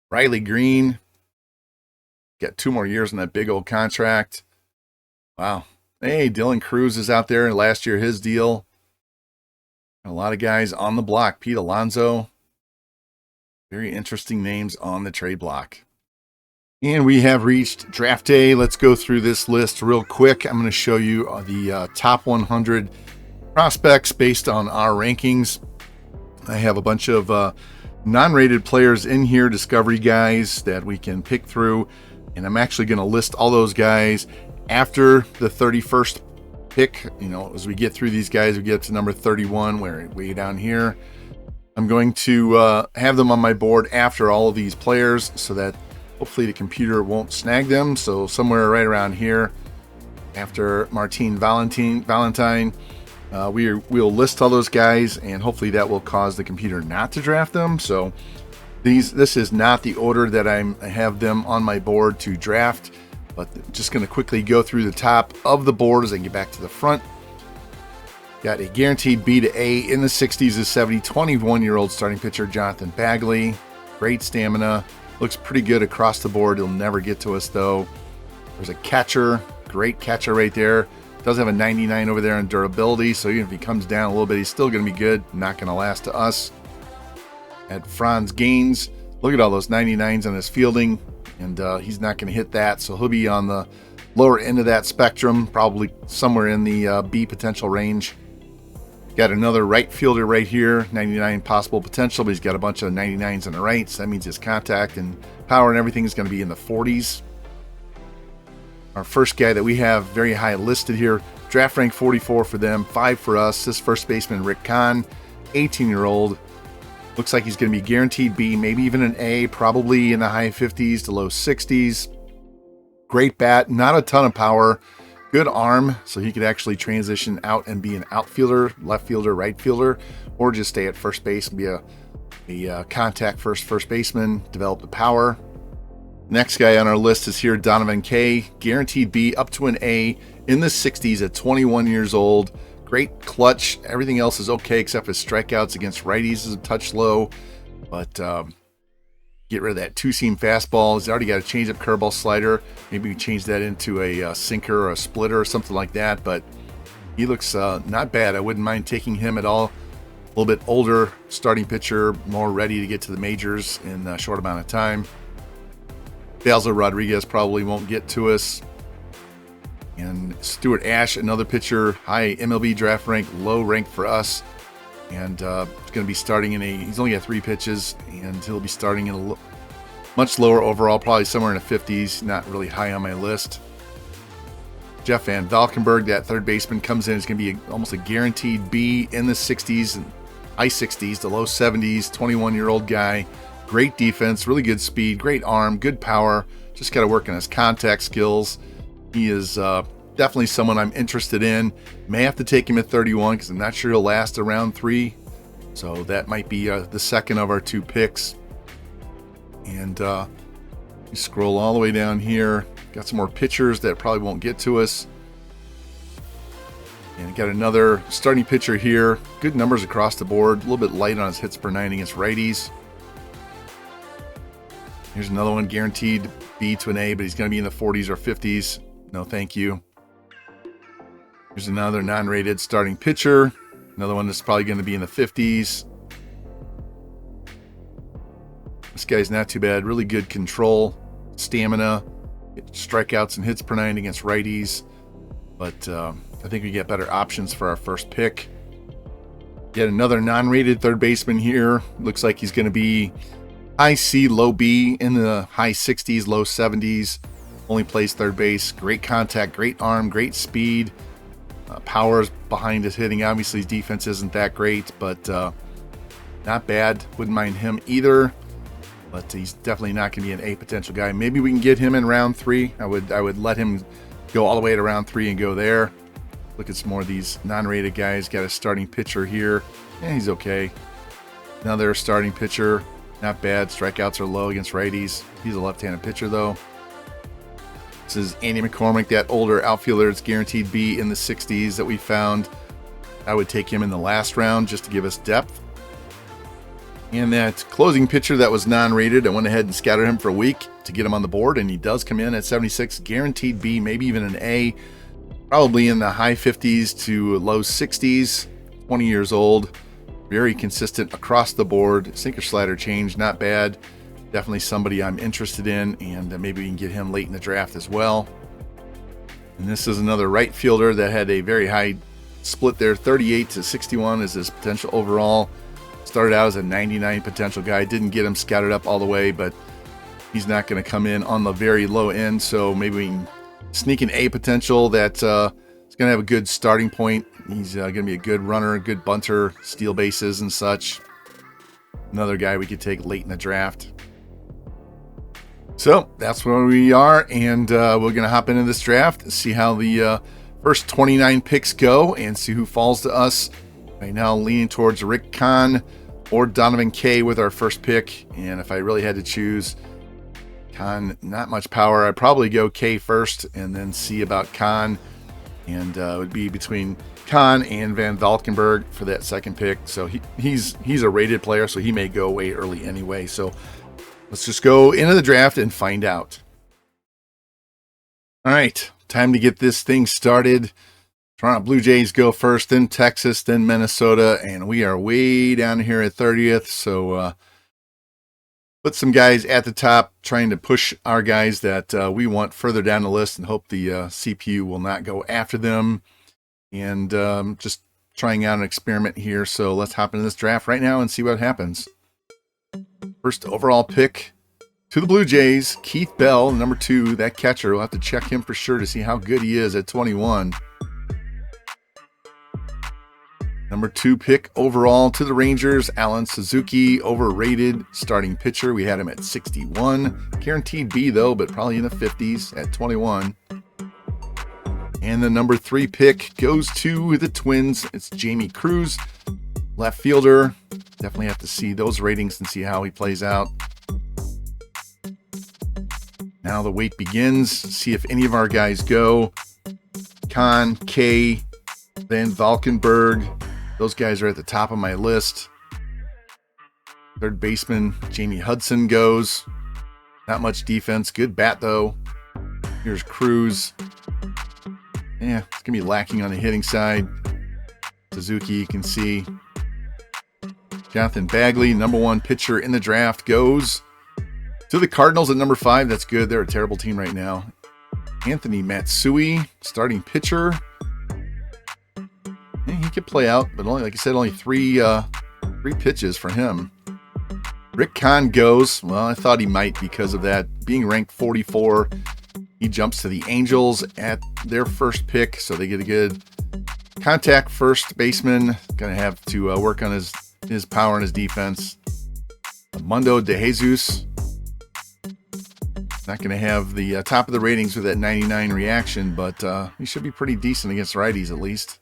Riley Green. Got 2 more years on that big old contract. Wow. Hey, Dylan Cruz is out there. Last year, his deal. A lot of guys on the block. Pete Alonso. Very interesting names on the trade block. And we have reached draft day. Let's go through this list real quick. I'm going to show you the top 100 prospects based on our rankings. I have a bunch of non-rated players in here, discovery guys that we can pick through. And I'm actually going to list all those guys after the 31st pick. You know, as we get through these guys, we get to number 31, where way down here. I'm going to have them on my board after all of these players so that hopefully the computer won't snag them. So somewhere right around here after Martin Valentine, we'll list all those guys, and hopefully that will cause the computer not to draft them. So this is not the order that I have them on my board to draft, but just going to quickly go through the top of the board as I get back to the front. Got a guaranteed B to A in the 60s to 70, 21-year-old starting pitcher Jonathan Bagley. Great stamina. Looks pretty good across the board. He'll never get to us, though. There's a catcher. Great catcher right there. Does have a 99 over there on durability, so even if he comes down a little bit, he's still going to be good. Not going to last to us. At Franz Gaines. Look at all those 99s on his fielding, and he's not going to hit that, so he'll be on the lower end of that spectrum, probably somewhere in the B potential range. Got another right fielder right here, 99 possible potential, but he's got a bunch of 99s on the right, so that means his contact and power and everything is going to be in the 40s. Our first guy that we have very high listed here, draft rank 44 for them, 5 for us. This first baseman, Rick Kahn, 18-year-old. Looks like he's going to be guaranteed B, maybe even an A, probably in the high 50s to low 60s. Great bat, not a ton of power. Good arm, so he could actually transition out and be an outfielder, left fielder, right fielder, or just stay at first base and be a contact first baseman, develop the power. Next guy on our list is here, Donovan Kay, guaranteed B up to an A in the 60s at 21 years old. Great clutch. Everything else is okay except his strikeouts against righties is a touch low, but get rid of that two-seam fastball. He's already got a change-up curveball slider. Maybe we change that into a sinker or a splitter or something like that, but he looks not bad. I wouldn't mind taking him at all. A little bit older starting pitcher, more ready to get to the majors in a short amount of time. Belzo Rodriguez probably won't get to us. And Stuart Ash, another pitcher, high MLB draft rank, low rank for us. And he's going to be starting he's only got 3 pitches, and he'll be starting in a much lower overall, probably somewhere in the 50s, not really high on my list. Jeff Van Valkenburg, that third baseman, comes in. It's going to be almost a guaranteed B in the 60s, and high 60s to low 70s, 21-year-old guy. Great defense, really good speed, great arm, good power. Just got to work on his contact skills. He is definitely someone I'm interested in. May have to take him at 31 because I'm not sure he'll last around 3. So that might be the second of our 2 picks. And you scroll all the way down here. Got some more pitchers that probably won't get to us. And got another starting pitcher here. Good numbers across the board. A little bit light on his hits per 9 against righties. Here's another one, guaranteed B to an A, but he's going to be in the 40s or 50s. No, thank you. Here's another non-rated starting pitcher. Another one that's probably going to be in the 50s. This guy's not too bad. Really good control, stamina, strikeouts and hits per 9 against righties. But I think we get better options for our first pick. Yet another non-rated third baseman here. Looks like he's going to be high C, low B, in the high 60s, low 70s. Only plays third base. Great contact, great arm, great speed. Power is behind his hitting. Obviously, his defense isn't that great, but not bad. Wouldn't mind him either. But he's definitely not going to be an A potential guy. Maybe we can get him in round 3. I would let him go all the way to round 3 and go there. Look at some more of these non-rated guys. Got a starting pitcher here. Yeah, he's okay. Another starting pitcher. Not bad. Strikeouts are low against righties. He's a left-handed pitcher, though. This is Andy McCormick, that older outfielder. It's guaranteed B in the 60s that we found. I would take him in the last round just to give us depth. And that closing pitcher that was non-rated, I went ahead and scouted him for a week to get him on the board, and he does come in at 76, guaranteed B, maybe even an A. Probably in the high 50s to low 60s, 20 years old. Very consistent across the board. Sinker slider change, not bad. Definitely somebody I'm interested in, and maybe we can get him late in the draft as well. And this is another right fielder that had a very high split there. 38 to 61 is his potential overall. Started out as a 99 potential guy. Didn't get him scouted up all the way, but he's not going to come in on the very low end, so maybe we can sneak an A potential that is going to have a good starting point. He's going to be a good runner, a good bunter, steal bases and such. Another guy we could take late in the draft. So that's where we are, and we're going to hop into this draft, see how the first 29 picks go, and see who falls to us. Right now, leaning towards Rick Kahn or Donovan K with our first pick, and if I really had to choose, Kahn, not much power. I'd probably go K first and then see about Kahn. And it would be between Kahn and Van Valkenburg for that second pick. So he's a rated player, so he may go way early anyway. So let's just go into the draft and find out. All right, time to get this thing started. Toronto Blue Jays go first, then Texas, then Minnesota, and we are way down here at 30th. So put some guys at the top, trying to push our guys that we want further down the list and hope the CPU will not go after them. And just trying out an experiment here. So let's hop into this draft right now and see what happens. First overall pick to the Blue Jays, Keith Bell, number 2, that catcher. We'll have to check him for sure to see how good he is at 21. Number 2 pick overall to the Rangers, Alan Suzuki, overrated starting pitcher. We had him at 61. Guaranteed B, though, but probably in the 50s at 21. And the number 3 pick goes to the Twins. It's Jamie Cruz, left fielder. Definitely have to see those ratings and see how he plays out. Now the wait begins. See if any of our guys go. Kahn, K, Van Valkenburg. Those guys are at the top of my list. Third baseman, Jamie Hudson goes. Not much defense. Good bat, though. Here's Cruz. Yeah, it's going to be lacking on the hitting side. Suzuki, you can see. Jonathan Bagley, number 1 pitcher in the draft, goes to the Cardinals at number 5. That's good. They're a terrible team right now. Anthony Matsui, starting pitcher. Yeah, he could play out, but only, like I said, only three pitches for him. Rick Kahn goes. Well, I thought he might because of that. Being ranked 44, he jumps to the Angels at their first pick, so they get a good contact first baseman. Going to have to work on his power and his defense. Mundo de Jesus. Not going to have the top of the ratings with that 99 reaction, but he should be pretty decent against righties at least.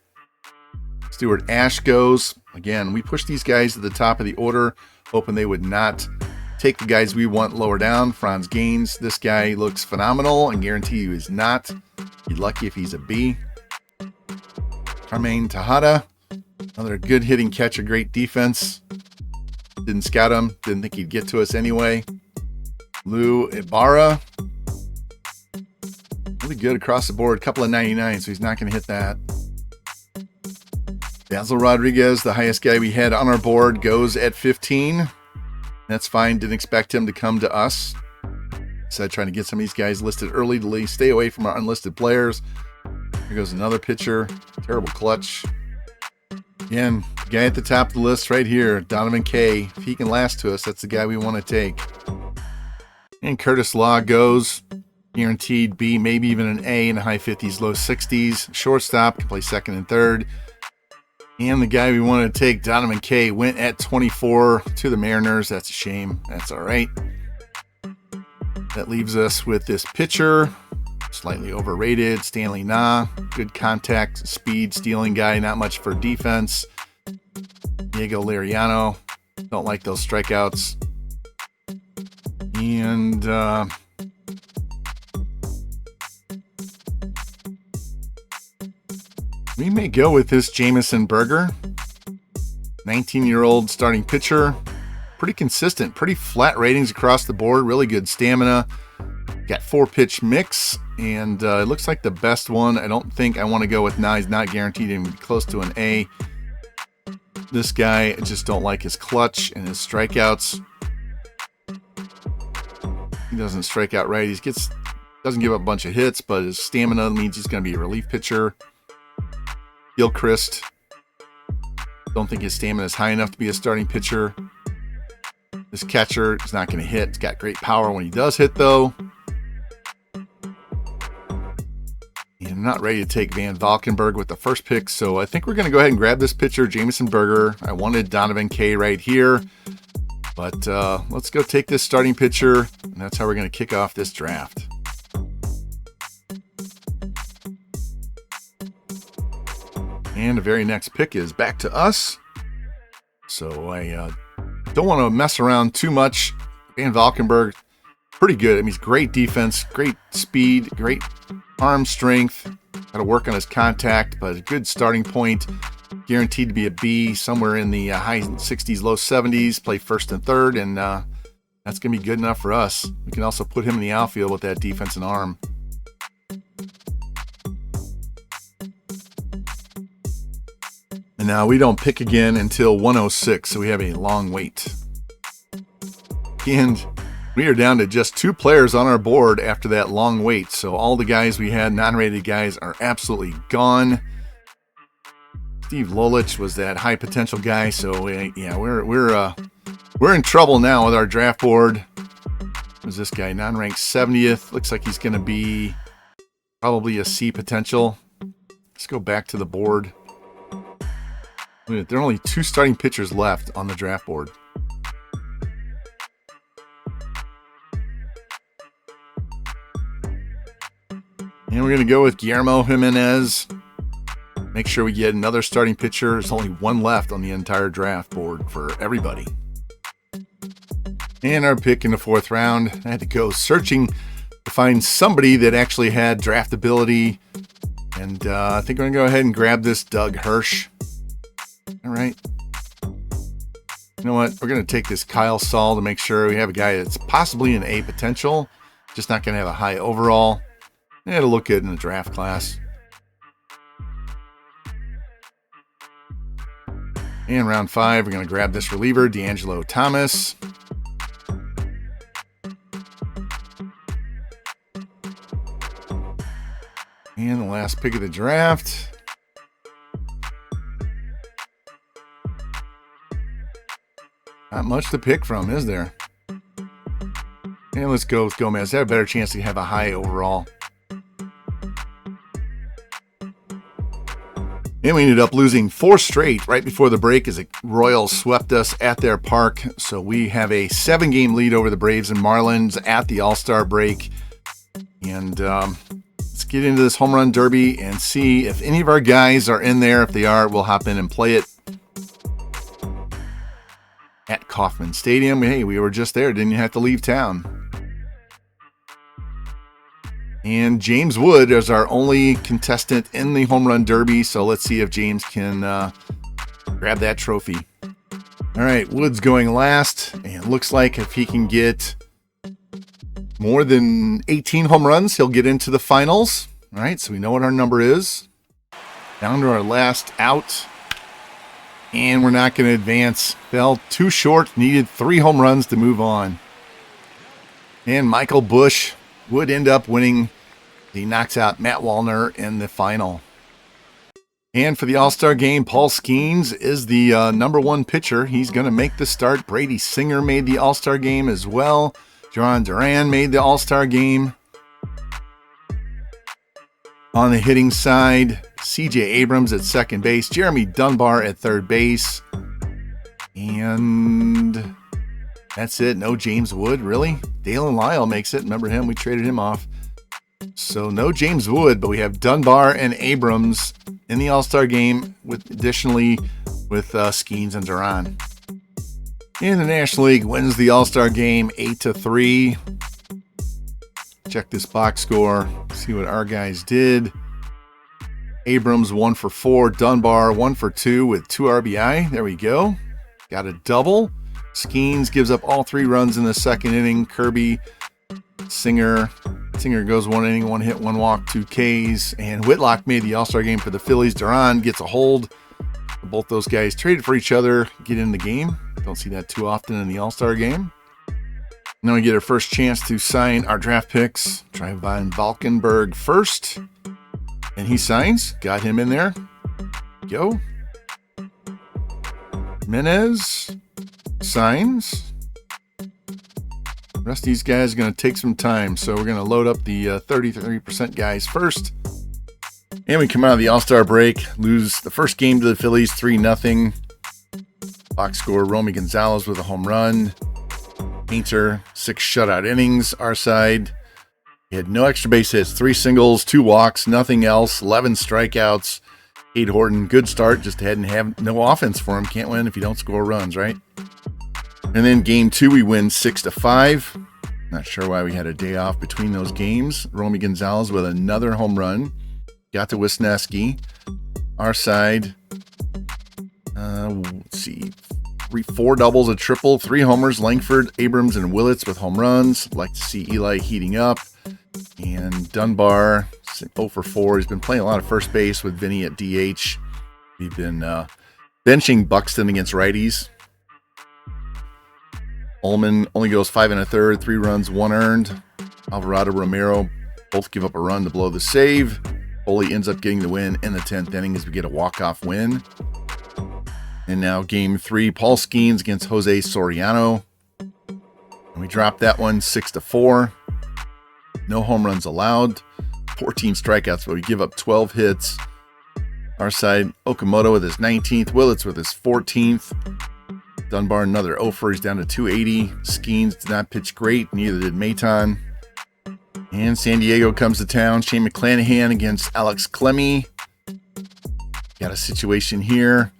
Stuart Ash goes. Again, we push these guys to the top of the order, hoping they would not take the guys we want lower down. Franz Gaines, this guy looks phenomenal, and guarantee you he's not. Be lucky if he's a B. Carmine Tejada, another good hitting catcher, great defense. Didn't scout him, didn't think he'd get to us anyway. Lou Ibarra, really good across the board, couple of 99, so he's not going to hit that. Basil Rodriguez, the highest guy we had on our board, goes at 15. That's fine. Didn't expect him to come to us. So trying to get some of these guys listed early to stay away from our unlisted players. Here goes another pitcher. Terrible clutch. Again, the guy at the top of the list right here, Donovan K. If he can last to us, that's the guy we want to take. And Curtis Law goes. Guaranteed B, maybe even an A in the high 50s, low 60s. Shortstop, can play second and third. And the guy we wanted to take, Donovan K, went at 24 to the Mariners. That's a shame. That's all right. That leaves us with this pitcher, slightly overrated, Stanley Na. Good contact, speed, stealing guy, not much for defense. Diego Liriano, don't like those strikeouts. And we may go with this Jamison Berger, 19-year-old starting pitcher. Pretty consistent, pretty flat ratings across the board, really good stamina. Got 4-pitch mix, and it looks like the best one. I don't think I want to go with now. He's not guaranteed to be close to an A. This guy, I just don't like his clutch and his strikeouts. He doesn't strike out right. Doesn't give up a bunch of hits, but his stamina means he's going to be a relief pitcher. Gilchrist, don't think his stamina is high enough to be a starting pitcher. This catcher is not going to hit. He's got great power when he does hit, though. And I'm not ready to take Van Valkenburg with the first pick, so I think we're going to go ahead and grab this pitcher, Jamison Berger. I wanted Donovan K right here, but let's go take this starting pitcher, and that's how we're going to kick off this draft. And the very next pick is back to us. So I don't want to mess around too much. Van Valkenburg, pretty good. I mean, he's great defense, great speed, great arm strength. Got to work on his contact, but a good starting point. Guaranteed to be a B, somewhere in the high 60s, low 70s. Play first and third, and that's going to be good enough for us. We can also put him in the outfield with that defense and arm. And now we don't pick again until 106, so we have a long wait. And we are down to just 2 players on our board after that long wait. So all the guys we had, non-rated guys, are absolutely gone. Steve Lolich was that high potential guy, so yeah, we're in trouble now with our draft board. Who's this guy? Non-ranked 70th. Looks like he's going to be probably a C potential. Let's go back to the board. There are only 2 starting pitchers left on the draft board. And we're going to go with Guillermo Jimenez. Make sure we get another starting pitcher. There's only 1 left on the entire draft board for everybody. And our pick in the 4th round. I had to go searching to find somebody that actually had draftability. And I think we're going to go ahead and grab this Doug Hirsch. All right. You know what? We're going to take this Kyle Saul to make sure we have a guy that's possibly an A potential, just not going to have a high overall. And it'll look good in the draft class. And round 5, we're going to grab this reliever, D'Angelo Thomas. And the last pick of the draft. Not much to pick from, is there? And let's go with Gomez. They have a better chance to have a high overall. And we ended up losing 4 straight right before the break as the Royals swept us at their park. So we have a 7-game lead over the Braves and Marlins at the All-Star break. And let's get into this home run derby and see if any of our guys are in there. If they are, we'll hop in and play it at Kauffman Stadium. Hey, we were just there. Didn't have to leave town. And James Wood is our only contestant in the home run derby. So let's see if James can grab that trophy. All right, Wood's going last. And it looks like if he can get more than 18 home runs, he'll get into the finals. All right, so we know what our number is. Down to our last out. And we're not going to advance. Fell too short. Needed 3 home runs to move on. And Michael Busch would end up winning. He knocks out Matt Wallner in the final. And for the All-Star game, Paul Skeens is the #1 pitcher. He's going to make the start. Brady Singer made the All-Star game as well. Jhoan Duran made the All-Star game. On the hitting side, C.J. Abrams at second base. Jeremy Dunbar at third base. And that's it. No James Wood, really? Dalen Lyle makes it. Remember him? We traded him off. So no James Wood, but we have Dunbar and Abrams in the All-Star game, additionally with Skeens and Duran. And the National League wins the All-Star game 8-3. Check this box score, see what our guys did. Abrams 1 for 4, Dunbar 1 for 2 with 2 RBI. There we go. Got a double. Skeens gives up all 3 runs in the second inning. Kirby, Singer goes 1 inning, 1 hit, 1 walk, 2 Ks. And Whitlock made the All-Star game for the Phillies. Duran gets a hold. Both those guys traded for each other, get in the game. Don't see that too often in the All-Star game. Now we get our first chance to sign our draft picks. Trayvon Valkenburg first. And he signs. Got him in there. Go. Menez signs. The rest of these guys are going to take some time. So we're going to load up the 33% guys first. And we come out of the All-Star break. Lose the first game to the Phillies 3-0. Box score, Romy Gonzalez with a home run. Painter, 6 shutout innings. Our side, he had no extra base hits, 3 singles, 2 walks, nothing else, 11 strikeouts. Cade Horton, good start, just hadn't have no offense for him. Can't win if you don't score runs, right? And then game 2, we win 6-5. Not sure why we had a day off between those games. Romy Gonzalez with another home run. Got to Wisniewski. Our side, let's see, 4 doubles, a triple, 3 homers. Langford, Abrams, and Willits with home runs. Like to see Eli heating up. And Dunbar, 0 for 4. He's been playing a lot of first base with Vinny at DH. We've been benching Buxton against righties. Ullman only goes 5 1/3, 3 runs, 1 earned. Alvarado, Romero both give up a run to blow the save. Foley ends up getting the win in the 10th inning as we get a walk-off win. And now game 3, Paul Skeens against Jose Soriano. And we drop that one 6-4. No home runs allowed. 14 strikeouts, but we give up 12 hits. Our side, Okamoto with his 19th. Willits with his 14th. Dunbar another 0 for. He's down to 280. Skeens did not pitch great. Neither did Maton. And San Diego comes to town. Shane McClanahan against Alex Clemmie. Got a situation here.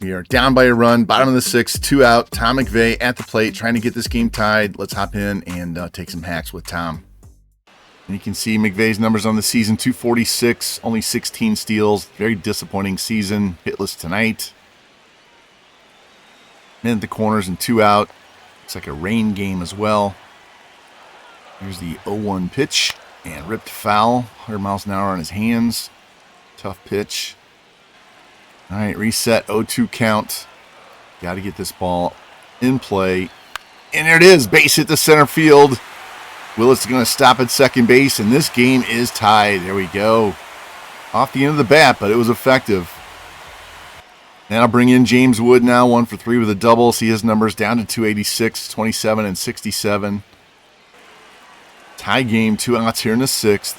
We are down by a run, bottom of the 6th, 2 out. Tom McVeigh at the plate, trying to get this game tied. Let's hop in and take some hacks with Tom. And you can see McVeigh's numbers on the season, 246, only 16 steals. Very disappointing season. Hitless tonight. In at the corners and 2 out. Looks like a rain game as well. Here's the 0-1 pitch and ripped foul. 100 miles an hour on his hands. Tough pitch. All right, reset, 0-2 count. Got to get this ball in play. And there it is, base hit to center field. Willis is going to stop at second base, and this game is tied. There we go. Off the end of the bat, but it was effective. And I'll bring in James Wood now, 1 for 3 with a double. See his numbers down to 286, 27, and 67. Tie game, 2 outs here in the 6th.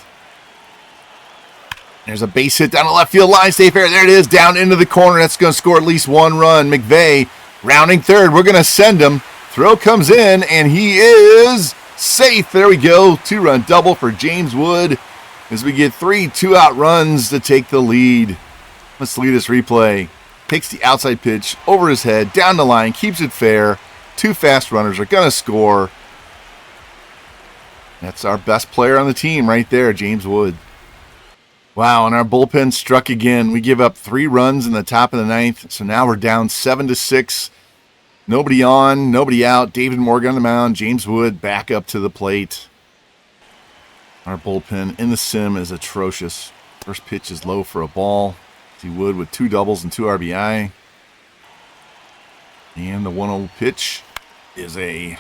There's a base hit down the left field line. Stay fair. There it is. Down into the corner. That's going to score at least 1 run. McVeigh rounding third. We're going to send him. Throw comes in, and he is safe. There we go. 2-run double for James Wood as we get 3 2-out runs to take the lead. Let's lead this replay. Takes the outside pitch over his head, down the line, keeps it fair. 2 fast runners are going to score. That's our best player on the team right there, James Wood. Wow, and our bullpen struck again. We give up 3 runs in the top of the 9th, so now we're down 7-6. Nobody on, nobody out. David Morgan on the mound. James Wood back up to the plate. Our bullpen in the sim is atrocious. First pitch is low for a ball. See Wood with 2 doubles and 2 RBI. And the 1-0 pitch is a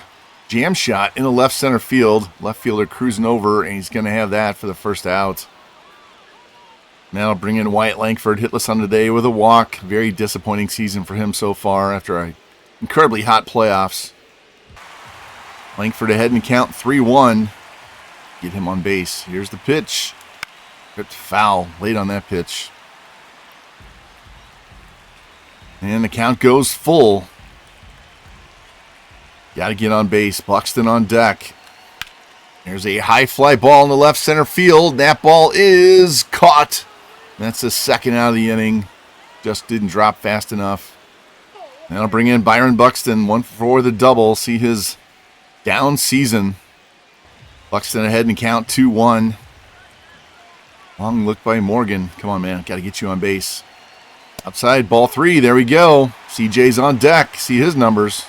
jam shot in the left center field. Left fielder cruising over, and he's going to have that for the first out. Now bring in Wyatt Langford, hitless on the day with a walk. Very disappointing season for him so far after an incredibly hot playoffs. Langford ahead and count 3-1. Get him on base. Here's the pitch. Ripped foul late on that pitch. And the count goes full. Got to get on base. Buxton on deck. There's a high fly ball in the left center field. That ball is caught. That's the second out of the inning. Just didn't drop fast enough. That'll bring in Byron Buxton. 1 for the double. See his down season. Buxton ahead and count 2-1. Long look by Morgan. Come on, man. Got to get you on base. Outside, ball 3. There we go. CJ's on deck. See his numbers.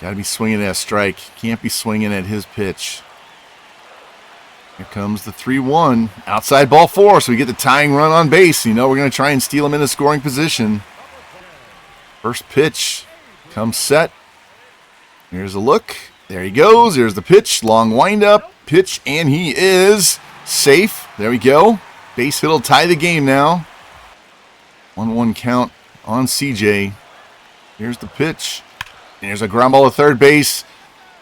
Got to be swinging at a strike. Can't be swinging at his pitch. Here comes the 3-1. Outside, ball 4. So we get the tying run on base. You know we're going to try and steal him into scoring position. First pitch comes set. Here's a look. There he goes. There's the pitch. Long windup. Pitch, and he is safe. There we go. Base hit will tie the game now. 1-1 count on CJ. Here's the pitch. And there's a ground ball to third base.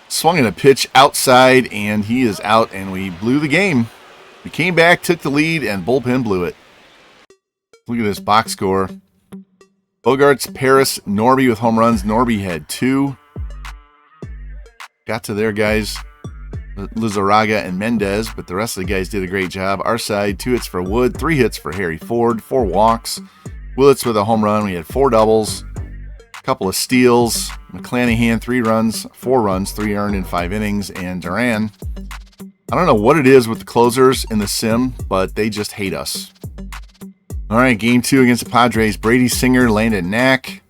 Swung in a pitch outside, and he is out, and we blew the game. We came back, took the lead, and bullpen blew it. Look at this box score. Bogarts, Paris, Norby with home runs. Norby had 2. Got to their guys, Lizarraga and Mendez, but the rest of the guys did a great job. Our side, 2 hits for Wood, 3 hits for Harry Ford, 4 walks. Willits with a home run. We had 4 doubles, a couple of steals. McClanahan, 3 runs, 4 runs, 3 earned in 5 innings. And Duran, I don't know what it is with the closers in the sim, but they just hate us. All right, game 2 against the Padres. Brady Singer, Landon Knack.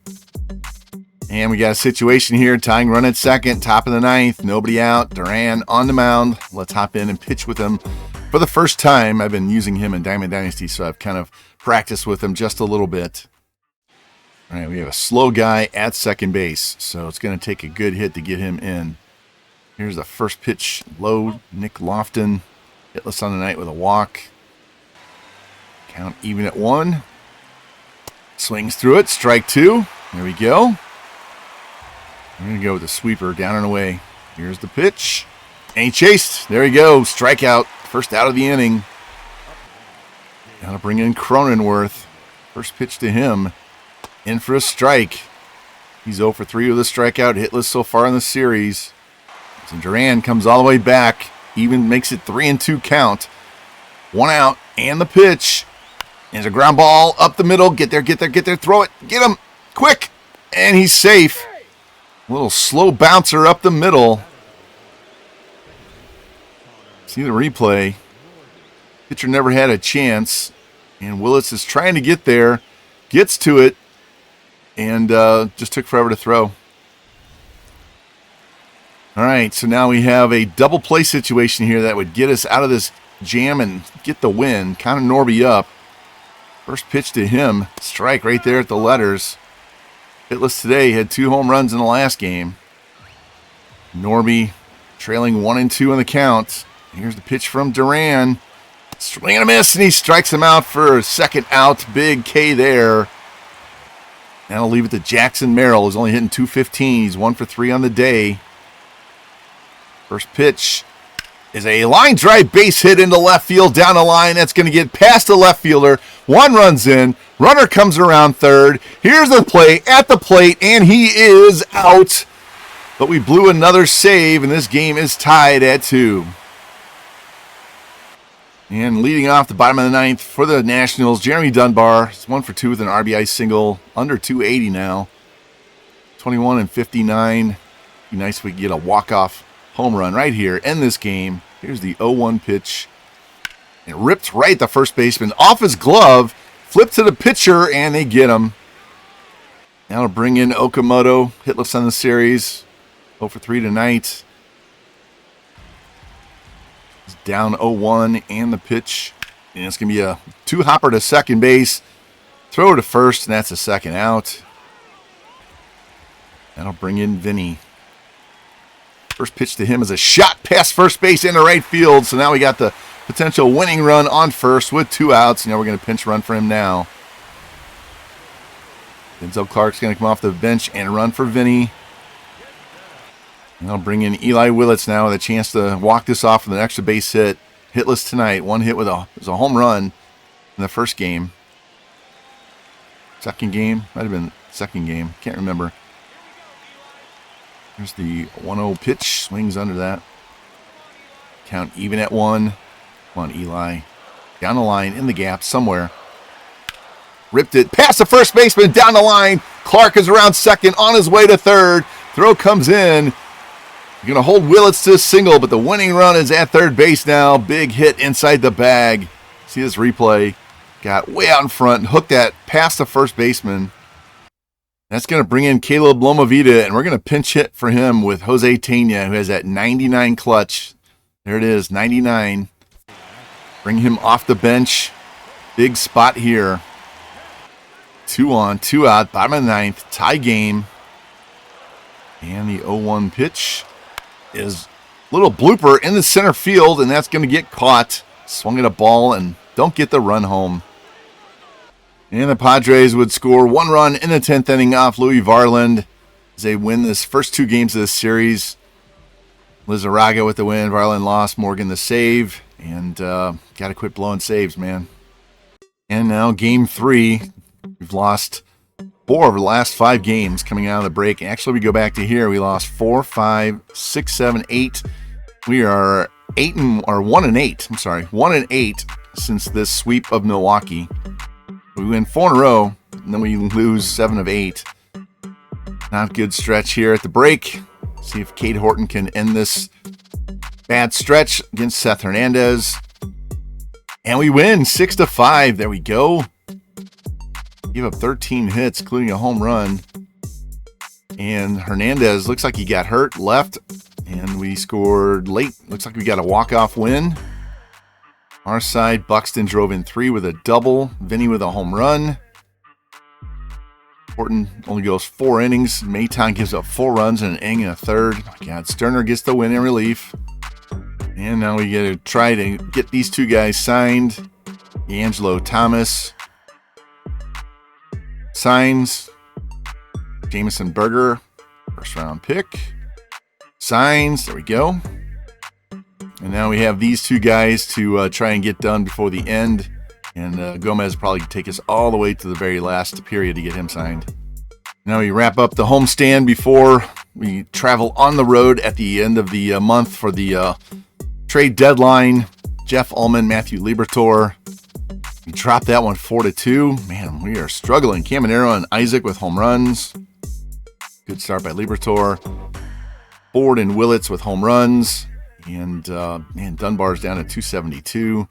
And we got a situation here. Tying run at second, top of the 9th. Nobody out. Duran on the mound. Let's hop in and pitch with him for the first time. I've been using him in Diamond Dynasty, so I've kind of practiced with him just a little bit. All right, we have a slow guy at second base, so it's going to take a good hit to get him in. Here's the first pitch. Low, Nick Lofton. Hitless on the night with a walk. Count even at 1. Swings through it. Strike 2. There we go. We're going to go with the sweeper down and away. Here's the pitch. And he chased. There we go. Strikeout. First out of the inning. Got to bring in Cronenworth. First pitch to him. In for a strike. He's 0 for 3 with a strikeout. Hitless so far in the series. So Duran comes all the way back. Even makes it 3-2 count. 1 out. And the pitch. There's a ground ball up the middle. Get there, get there, get there. Throw it. Get him. Quick. And he's safe. A little slow bouncer up the middle. See the replay. Pitcher never had a chance. And Willits is trying to get there. Gets to it. And just took forever to throw. All right, so now we have a double play situation here that would get us out of this jam and get the win. Kind of Norby up. First pitch to him. Strike right there at the letters. Hitless today. Had 2 home runs in the last game. Norby trailing 1-2 in the count. Here's the pitch from Duran. Swing and a miss, and he strikes him out for a second out. Big K there. Now I'll leave it to Jackson Merrill, who's only hitting .215. He's 1 for 3 on the day. First pitch is a line drive base hit into left field down the line. That's going to get past the left fielder. 1 runs in. Runner comes around third. Here's the play at the plate, and he is out. But we blew another save, and this game is tied at 2. And leading off the bottom of the 9th for the Nationals, Jeremy Dunbar. It's 1 for 2 with an RBI single, under 280 now. 21 and 59. Be nice if we could get a walk-off home run right here. End this game. Here's the 0-1 pitch. It ripped right at the first baseman off his glove. Flipped to the pitcher, and they get him. Now to bring in Okamoto. Hitless on the series. 0 for 3 tonight. Down 0-1 and the pitch. And it's going to be a 2-hopper to second base. Throw to first, and that's a second out. That'll bring in Vinny. First pitch to him is a shot past first base into right field. So now we got the potential winning run on first with 2 outs. Now we're going to pinch run for him now. Denzel Clark's going to come off the bench and run for Vinny. And I'll bring in Eli Willits now with a chance to walk this off with an extra base hit. Hitless tonight. 1 hit with it was a home run in the first game. Second game? Might have been second game. Can't remember. There's the 1-0 pitch. Swings under that. Count even at 1. Come on, Eli. Down the line, in the gap, somewhere. Ripped it past the first baseman, down the line. Clark is around second, on his way to third. Throw comes in. You're going to hold Willits to a single, but the winning run is at third base now. Big hit inside the bag. See this replay. Got way out in front and hooked that past the first baseman. That's going to bring in Caleb Lomavita, and we're going to pinch hit for him with Jose Tena, who has that 99 clutch. There it is, 99. Bring him off the bench. Big spot here. 2 on, 2 out, bottom of the 9th, tie game. And the 0-1 pitch is a little blooper in the center field, and that's going to get caught. Swung at a ball and don't get the run home. And the Padres would score 1 run in the 10th inning off Louis Varland as they win this first 2 games of this series. Lizarraga with the win, Varland lost, Morgan the save, and got to quit blowing saves, man. And now game 3. We've lost 4 of the last 5 games coming out of the break. Actually, we go back to here. We lost 4, 5, 6, 7, 8. We are 1 and 8. I'm sorry, 1 and 8 since this sweep of Milwaukee. We win 4 in a row, and then we lose 7 of 8. Not a good stretch here at the break. See if Cade Horton can end this bad stretch against Seth Hernandez. And we win 6-5. There we go. Give up 13 hits, including a home run. And Hernandez looks like he got hurt, left, and we scored late. Looks like we got a walk-off win. Our side, Buxton drove in 3 with a double. Vinny with a home run. Horton only goes 4 innings. Mayton gives up 4 runs in an inning and a third. My God, Sterner gets the win in relief. And now we get to try to get these 2 guys signed. D'Angelo Thomas signs. Jamison Berger, first round pick. Signs. There we go. And now we have these 2 guys to try and get done before the end. And Gomez will probably take us all the way to the very last period to get him signed. Now we wrap up the homestand before we travel on the road at the end of the month for the trade deadline. Jeff Ullman, Matthew Liberatore. We dropped that one 4-2. Man, we are struggling. Caminero and Isaac with home runs. Good start by Liberatore. Ford and Willits with home runs. And, Dunbar's down at 272.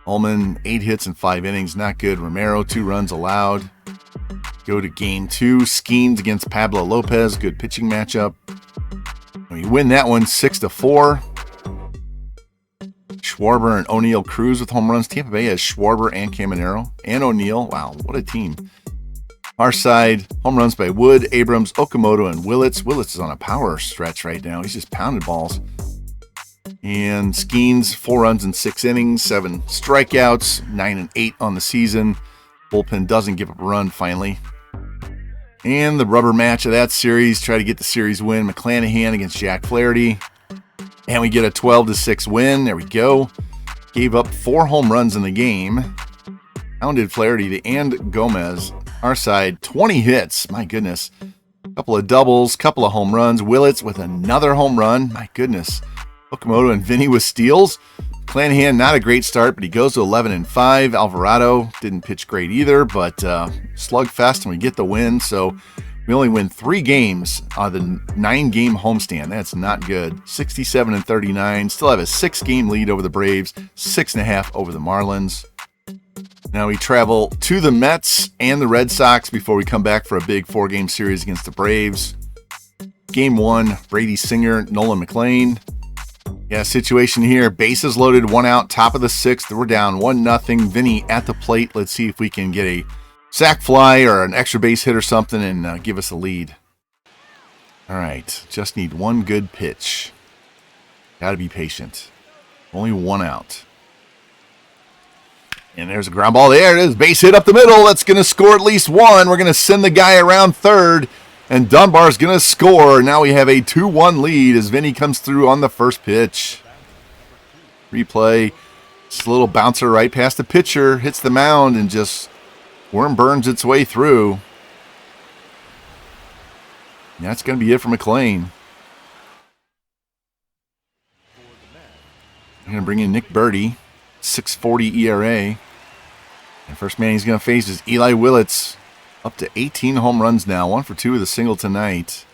Ullman, 8 hits in 5 innings. Not good. Romero, 2 runs allowed. Go to game 2. Skeens against Pablo Lopez. Good pitching matchup. We win that one 6-4. Schwarber and O'Neill Cruz with home runs. Tampa Bay has Schwarber and Caminero and O'Neill. Wow, what a team. Our side, home runs by Wood, Abrams, Okamoto, and Willits. Willits is on a power stretch right now. He's just pounding balls. And Skeens, 4 runs in 6 innings, 7 strikeouts, 9 and 8 on the season. Bullpen doesn't give up a run finally. And the rubber match of that series, try to get the series win. McClanahan against Jack Flaherty. And we get a 12-6 win. There we go. Gave up 4 home runs in the game. Pounded Flaherty and Gomez. Our side, 20 hits. My goodness. Couple of doubles, couple of home runs. Willits with another home run. My goodness. Okamoto and Vinny with steals. Clanahan, not a great start, but he goes to 11-5. Alvarado didn't pitch great either, but slugfest, and we get the win. So we only win 3 games on the 9-game homestand. That's not good. 67-39. Still have a 6-game lead over the Braves. 6.5 over the Marlins. Now we travel to the Mets and the Red Sox before we come back for a big 4-game series against the Braves. Game 1, Brady Singer, Nolan McLean. Yeah, situation here. Bases loaded, 1 out, top of the 6th. We're down 1-0. Vinny at the plate. Let's see if we can get a sac fly or an extra base hit or something and give us a lead. All right, just need 1 good pitch. Got to be patient. Only 1 out. And there's a ground ball. There it is. Base hit up the middle. That's going to score at least one. We're going to send the guy around third. And Dunbar's going to score. Now we have a 2-1 lead as Vinny comes through on the first pitch. Replay. Just a little bouncer right past the pitcher. Hits the mound and just worm burns its way through. And that's going to be it for McLean. I'm going to bring in Nick Birdie. 6.40 ERA. And first man he's going to face is Eli Willits. Up to 18 home runs now. 1 for 2 with a single tonight.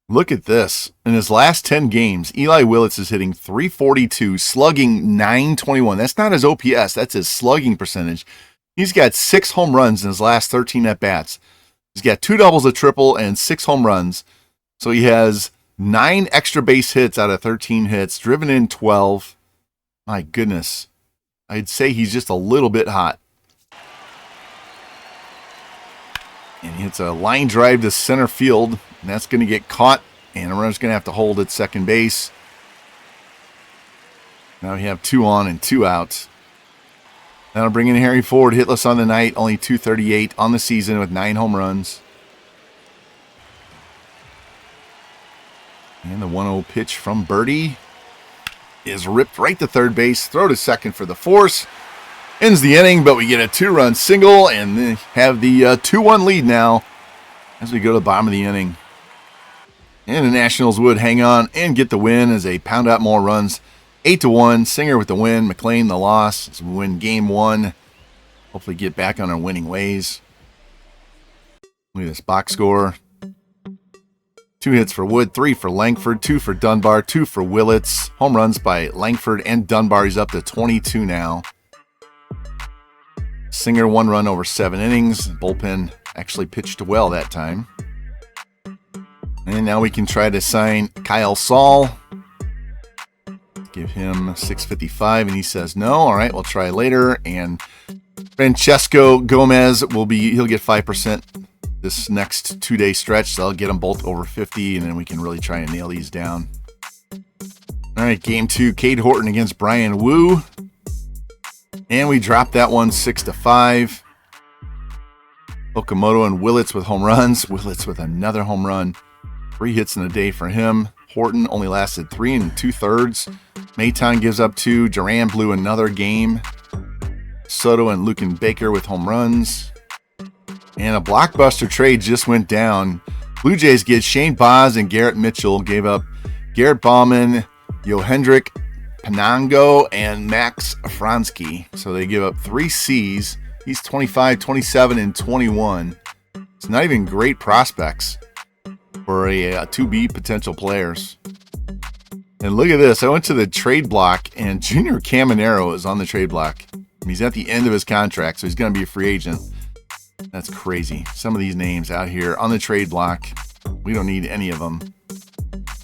Look at this. In his last 10 games, Eli Willits is hitting .342, slugging .921. That's not his OPS. That's his slugging percentage. He's got 6 home runs in his last 13 at-bats. He's got 2 doubles, a triple, and 6 home runs. So he has 9 extra base hits out of 13 hits, driven in 12. My goodness. I'd say he's just a little bit hot. And he hits a line drive to center field, and that's going to get caught, and the runner's going to have to hold at second base. Now we have 2 on and 2 out. That'll bring in Harry Ford, hitless on the night, only .238 on the season with 9 home runs. And the 1-0 pitch from Birdie is ripped right to third base, throw to second for the force. Ends the inning, but we get a 2-run single and have the 2-1 lead now as we go to the bottom of the inning. And the Nationals would hang on and get the win as they pound out more runs. 8-1, Singer with the win, McLean the loss as we win game 1. Hopefully get back on our winning ways. Look at this box score. 2 hits for Wood, 3 for Langford, 2 for Dunbar, 2 for Willits. Home runs by Langford and Dunbar. He's up to 22 now. Singer 1 run over 7 innings. Bullpen actually pitched well that time. And now we can try to sign Kyle Saul. Give him $6.55, and he says no. All right, we'll try later. And Francesco Gomez he'll get 5% this next 2-day stretch. So I'll get them both over 50, and then we can really try and nail these down. All right, game 2, Cade Horton against Brian Wu. And we dropped that one 6-5. Okamoto and Willits with home runs. Willits with another home run. 3 hits in a day for him. Horton only lasted 3 2/3. Mayton gives up 2. Duran blew another game. Soto and Lucan Baker with home runs. And a blockbuster trade just went down. Blue Jays get Shane Baz and Garrett Mitchell. Gave up Garrett Bauman, Yohendrick Panango, and Max Afransky. So they give up 3 C's. He's 25, 27, and 21. It's not even great prospects for a 2B potential players. And look at this. I went to the trade block, and Junior Caminero is on the trade block. He's at the end of his contract, so he's going to be a free agent. That's crazy. Some of these names out here on the trade block. We don't need any of them.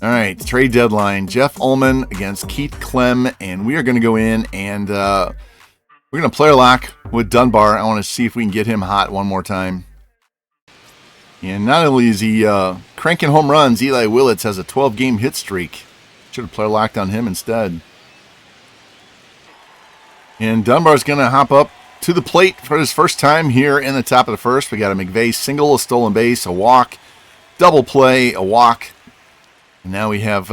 All right, trade deadline. Jeff Ullman against Keith Clem, and we are going to go in and we're going to player lock with Dunbar. I want to see if we can get him hot one more time. And not only is he cranking home runs, Eli Willits has a 12-game hit streak. Should have player locked on him instead. And Dunbar's going to hop up to the plate for his first time here in the top of the first. We got a McVay single, a stolen base, a walk, double play, a walk. And now we have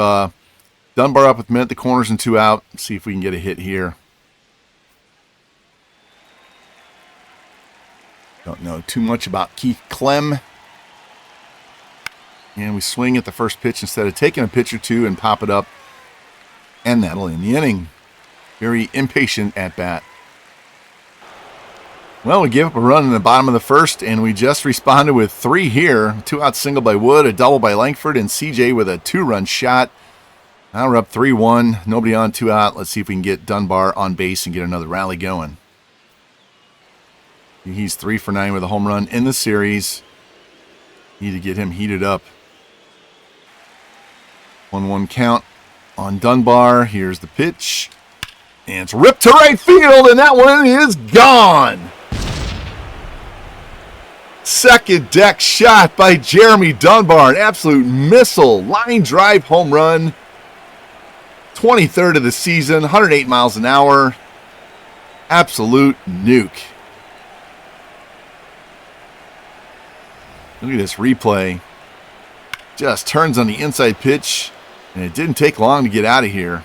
Dunbar up with men at the corners and 2 out. Let's see if we can get a hit here. Don't know too much about Keith Clem. And we swing at the first pitch instead of taking a pitch or 2 and pop it up. And that'll end the inning. Very impatient at bat. Well, we gave up a run in the bottom of the first, and we just responded with 3 here. 2-out single by Wood, a double by Langford, and CJ with a 2-run shot. Now we're up 3-1. Nobody on, 2 out. Let's see if we can get Dunbar on base and get another rally going. He's 3 for 9 with a home run in the series. Need to get him heated up. 1-1 count on Dunbar. Here's the pitch. And it's ripped to right field, and that one is gone. Second deck shot by Jeremy Dunbar. An absolute missile. Line drive home run. 23rd of the season, 108 miles an hour. Absolute nuke. Look at this replay. Just turns on the inside pitch, and it didn't take long to get out of here.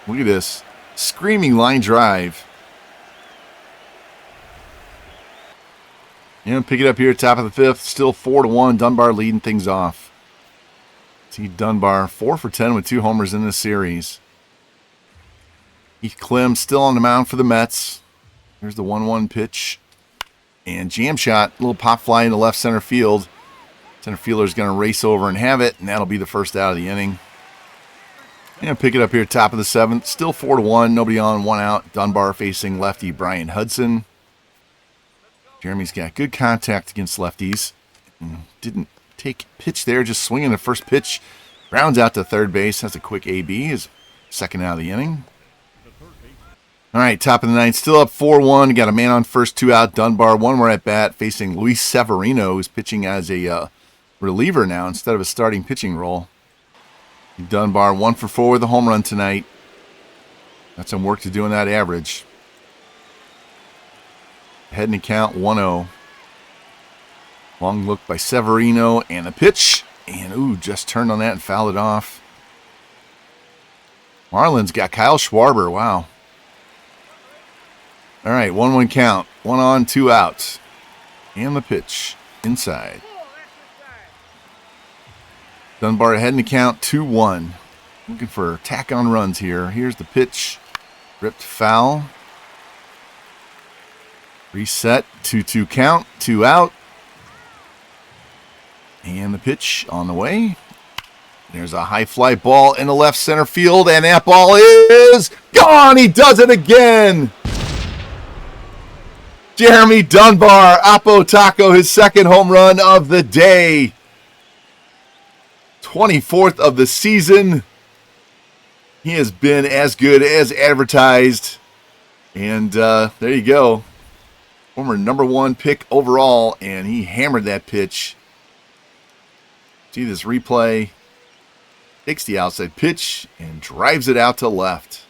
Look at this. Screaming line drive. And pick it up here, top of the fifth. Still 4-1. Dunbar leading things off. See Dunbar 4 for 10 with 2 homers in this series. Heath Klim still on the mound for the Mets. Here's the 1-1 pitch. And jam shot. Little pop fly into left center field. Center fielder's going to race over and have it. And that'll be the first out of the inning. And pick it up here, top of the seventh. Still 4-1. Nobody on, 1 out. Dunbar facing lefty Brian Hudson. Jeremy's got good contact against lefties. Didn't take pitch there, just swinging the first pitch. Rounds out to third base. Has a quick AB. His second out of the inning. All right, top of the ninth. Still up 4-1. Got a man on first, 2 out. Dunbar, 1 more at bat, facing Luis Severino, who's pitching as a reliever now instead of a starting pitching role. Dunbar 1 for 4 with a home run tonight. Got some work to do in that average. Head and count 1-0. Long look by Severino and the pitch. And just turned on that and fouled it off. Marlins got Kyle Schwarber. Wow. All right, 1-1 count. 1 on, 2 outs. And the pitch inside. Dunbar ahead in the count 2-1. Looking for tack on runs here. Here's the pitch. Ripped foul. Reset, 2-2 count, 2 out. And the pitch on the way. There's a high fly ball in the left center field, and that ball is gone. He does it again. Jeremy Dunbar, Apo Taco, his second home run of the day. 24th of the season. He has been as good as advertised. And there you go. Former number 1 pick overall, and he hammered that pitch. See this replay. Takes the outside pitch and drives it out to left.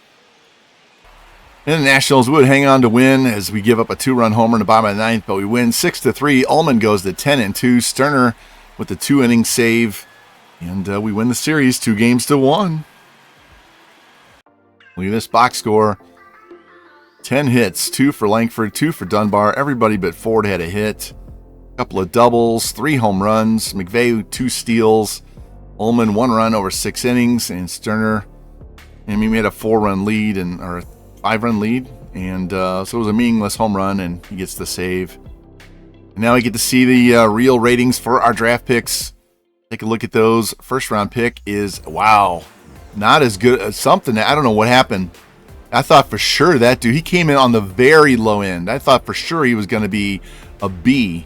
And the Nationals would hang on to win as we give up a 2-run homer in the bottom of the ninth, but we win 6-3. Ullman goes to 10-2. Sterner with the 2-inning save. And we win the series 2-1. Look at this box score. 10 hits, 2 for Langford, 2 for Dunbar. Everybody but Ford had a hit. A couple of doubles, 3 home runs. McVeigh, 2 steals. Ullman, 1 run over 6 innings. And Sterner, he made a 4-run lead, or a 5-run lead. And so it was a meaningless home run, and he gets the save. And now we get to see the real ratings for our draft picks. Take a look at those. First round pick is, wow, not as good as something. I don't know what happened. I thought for sure that dude, he came in on the very low end. I thought for sure he was going to be a B.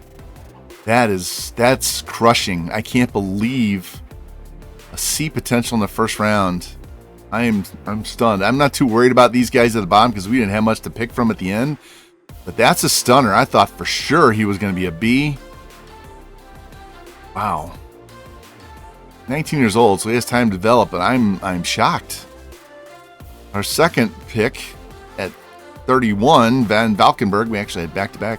That's crushing. I can't believe a C potential in the first round. I'm stunned. I'm not too worried about these guys at the bottom because we didn't have much to pick from at the end. But that's a stunner. I thought for sure he was going to be a B. Wow. 19 years old, so he has time to develop, but I'm shocked. Our second pick at 31, Van Valkenburg. We actually had back-to-back.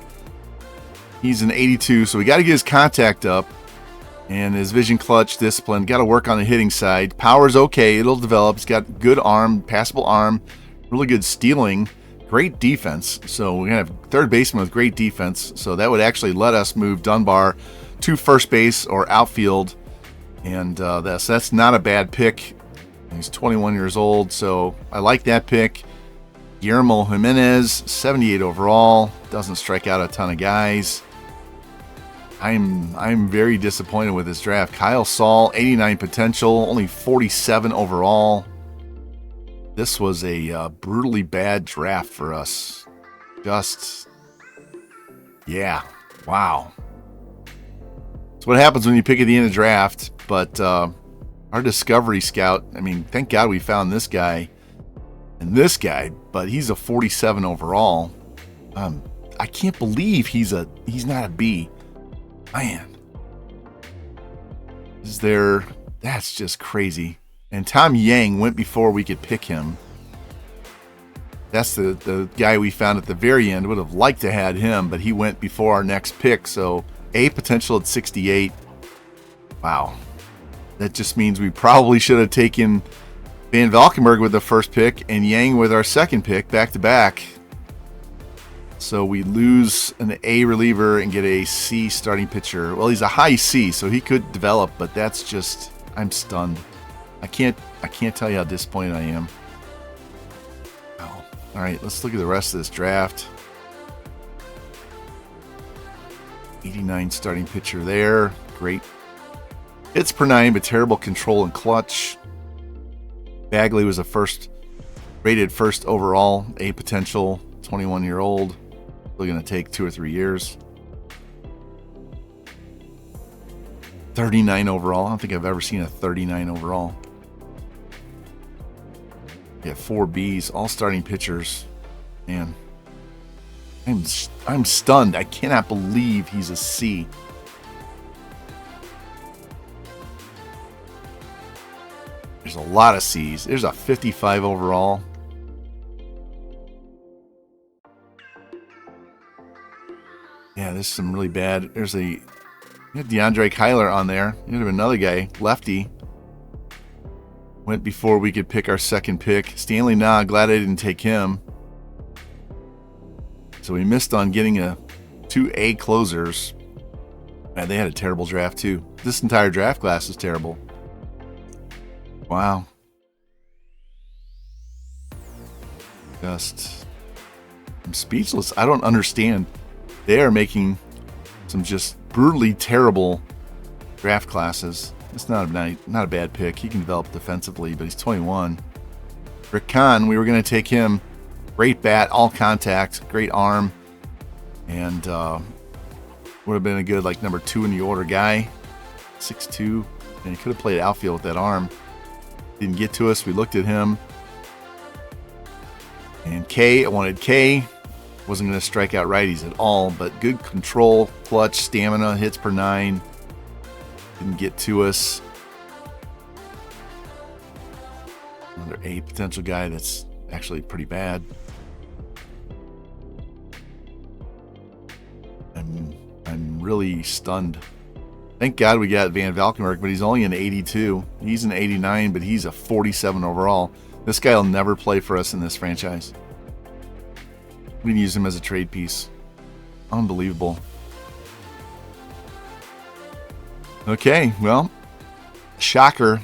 He's an 82, so we got to get his contact up. And his vision, clutch, discipline. Got to work on the hitting side. Power's okay. It'll develop. He's got good arm, passable arm, really good stealing, great defense. So we're going to have third baseman with great defense. So that would actually let us move Dunbar to first base or outfield. And that's not a bad pick. He's 21 years old, so I like that pick. Guillermo Jimenez, 78 overall. Doesn't strike out a ton of guys. I'm very disappointed with this draft. Kyle Saul, 89 potential, only 47 overall. This was a brutally bad draft for us. Yeah, wow. That's what happens when you pick at the end of the draft. But our discovery scout, thank God we found this guy and this guy, but he's a 47 overall. I can't believe he's not a B. Man. That's just crazy. And Tom Yang went before we could pick him. That's the guy we found at the very end. Would have liked to had him, but he went before our next pick. So A potential at 68. Wow. That just means we probably should have taken Van Valkenburg with the first pick and Yang with our second pick back to back. So we lose an A reliever and get a C starting pitcher. Well, he's a high C, so he could develop, but that's just, I'm stunned. I can't tell you how disappointed I am. Wow. All right, let's look at the rest of this draft. 89 starting pitcher there. Great hits per nine, but terrible control and clutch. Bagley was rated first overall, A potential, 21-year-old. Still going to take 2 or 3 years. 39 overall. I don't think I've ever seen a 39 overall. Yeah, 4 Bs, all starting pitchers. Man, I'm stunned. I cannot believe he's a C. There's a lot of C's. There's a 55 overall. Yeah, there's some really bad. There's a DeAndre Kyler on there. You have another guy, lefty. Went before we could pick our second pick. Stanley Nah, glad I didn't take him. So we missed on getting 2 A closers. Man, they had a terrible draft too. This entire draft class is terrible. Wow. I'm speechless. I don't understand. They are making some just brutally terrible draft classes. It's not a bad pick. He can develop defensively, but he's 21. Rick Kahn, we were going to take him. Great bat, all contact, great arm, and would have been a good number 2 in the order guy. 6'2", and he could have played outfield with that arm. Didn't get to us. We looked at him. And K, I wanted K. Wasn't going to strike out righties at all, but good control, clutch, stamina, hits per 9. Didn't get to us. Another A potential guy that's actually pretty bad. I'm really stunned. Thank God we got Van Valkenburg, but he's only an 82. He's an 89, but he's a 47 overall. This guy will never play for us in this franchise. We can use him as a trade piece. Unbelievable. Okay, well, shocker.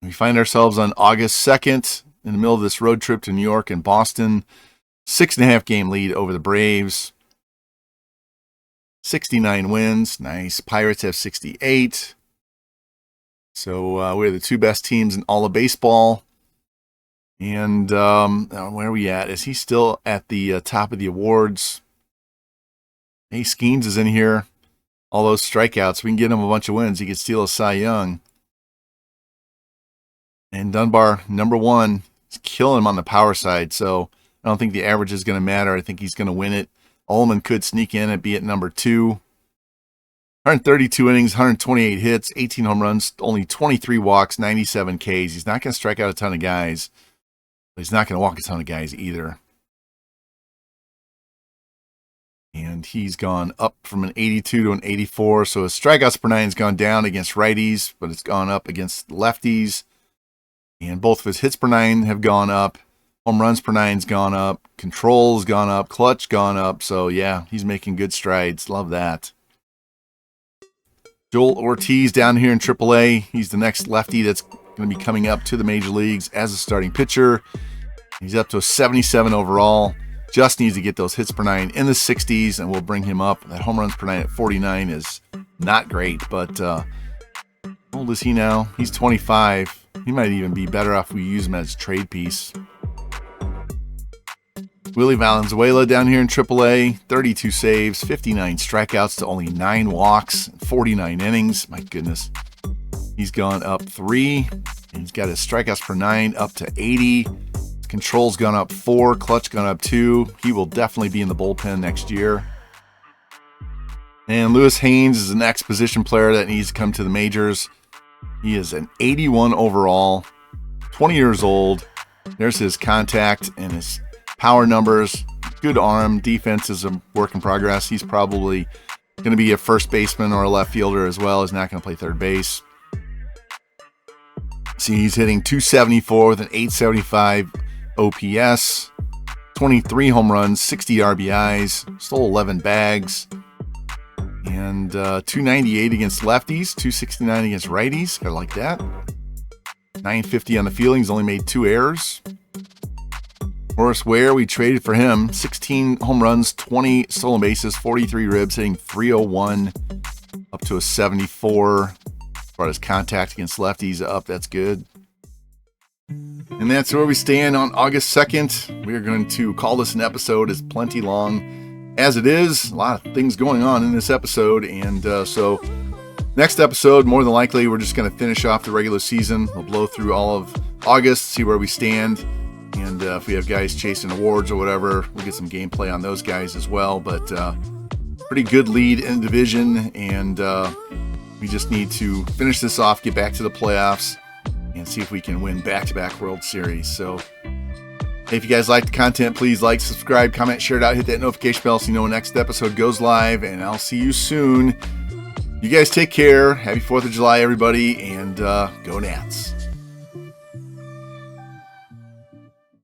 We find ourselves on August 2nd in the middle of this road trip to New York and Boston. 6.5 game lead over the Braves. 69 wins. Nice. Pirates have 68. So we're the 2 best teams in all of baseball. And where are we at? Is he still at the top of the awards? Hey, Skeens is in here. All those strikeouts. We can get him a bunch of wins. He could steal a Cy Young. And Dunbar, number 1, is killing him on the power side. So I don't think the average is going to matter. I think he's going to win it. Ullman could sneak in and be at number 2. 132 innings, 128 hits, 18 home runs, only 23 walks, 97 Ks. He's not going to strike out a ton of guys. But he's not going to walk a ton of guys either. And he's gone up from an 82 to an 84. So his strikeouts per 9 has gone down against righties, but it's gone up against lefties. And both of his hits per 9 have gone up. Home runs per 9's gone up. Control's gone up. Clutch gone up. So, yeah, he's making good strides. Love that. Joel Ortiz down here in AAA. He's the next lefty that's going to be coming up to the major leagues as a starting pitcher. He's up to a 77 overall. Just needs to get those hits per 9 in the 60s, and we'll bring him up. That home runs per 9 at 49 is not great, but how old is he now? He's 25. He might even be better off if we use him as a trade piece. Willie Valenzuela down here in AAA, 32 saves, 59 strikeouts to only 9 walks, 49 innings. My goodness. He's gone up 3, and he's got his strikeouts per 9 up to 80. His control's gone up 4, clutch gone up 2. He will definitely be in the bullpen next year. And Lewis Haynes is the next position player that needs to come to the majors. He is an 81 overall. 20 years old. There's his contact and his power numbers. Good arm. Defense is a work in progress. He's probably going to be a first baseman or a left fielder as well. He's not going to play third base. See, he's hitting .274 with an .875 OPS, 23 home runs, 60 RBIs, stole 11 bags, and .298 against lefties, .269 against righties. I like that. .950 on the fielding. He's only made 2 errors. Horace Ware, we traded for him. 16 home runs, 20 stolen bases, 43 ribs, hitting .301 up to a 74. Brought his contact against lefties up. That's good. And that's where we stand on August 2nd. We are going to call this an episode. It's plenty long as it is. A lot of things going on in this episode. And so next episode, more than likely, we're just going to finish off the regular season. We'll blow through all of August, see where we stand. And if we have guys chasing awards or whatever, we'll get some gameplay on those guys as well. But pretty good lead in the division. And we just need to finish this off, get back to the playoffs, and see if we can win back-to-back World Series. So if you guys like the content, please like, subscribe, comment, share it out, hit that notification bell so you know when next episode goes live. And I'll see you soon. You guys take care. Happy 4th of July, everybody, and go Nats.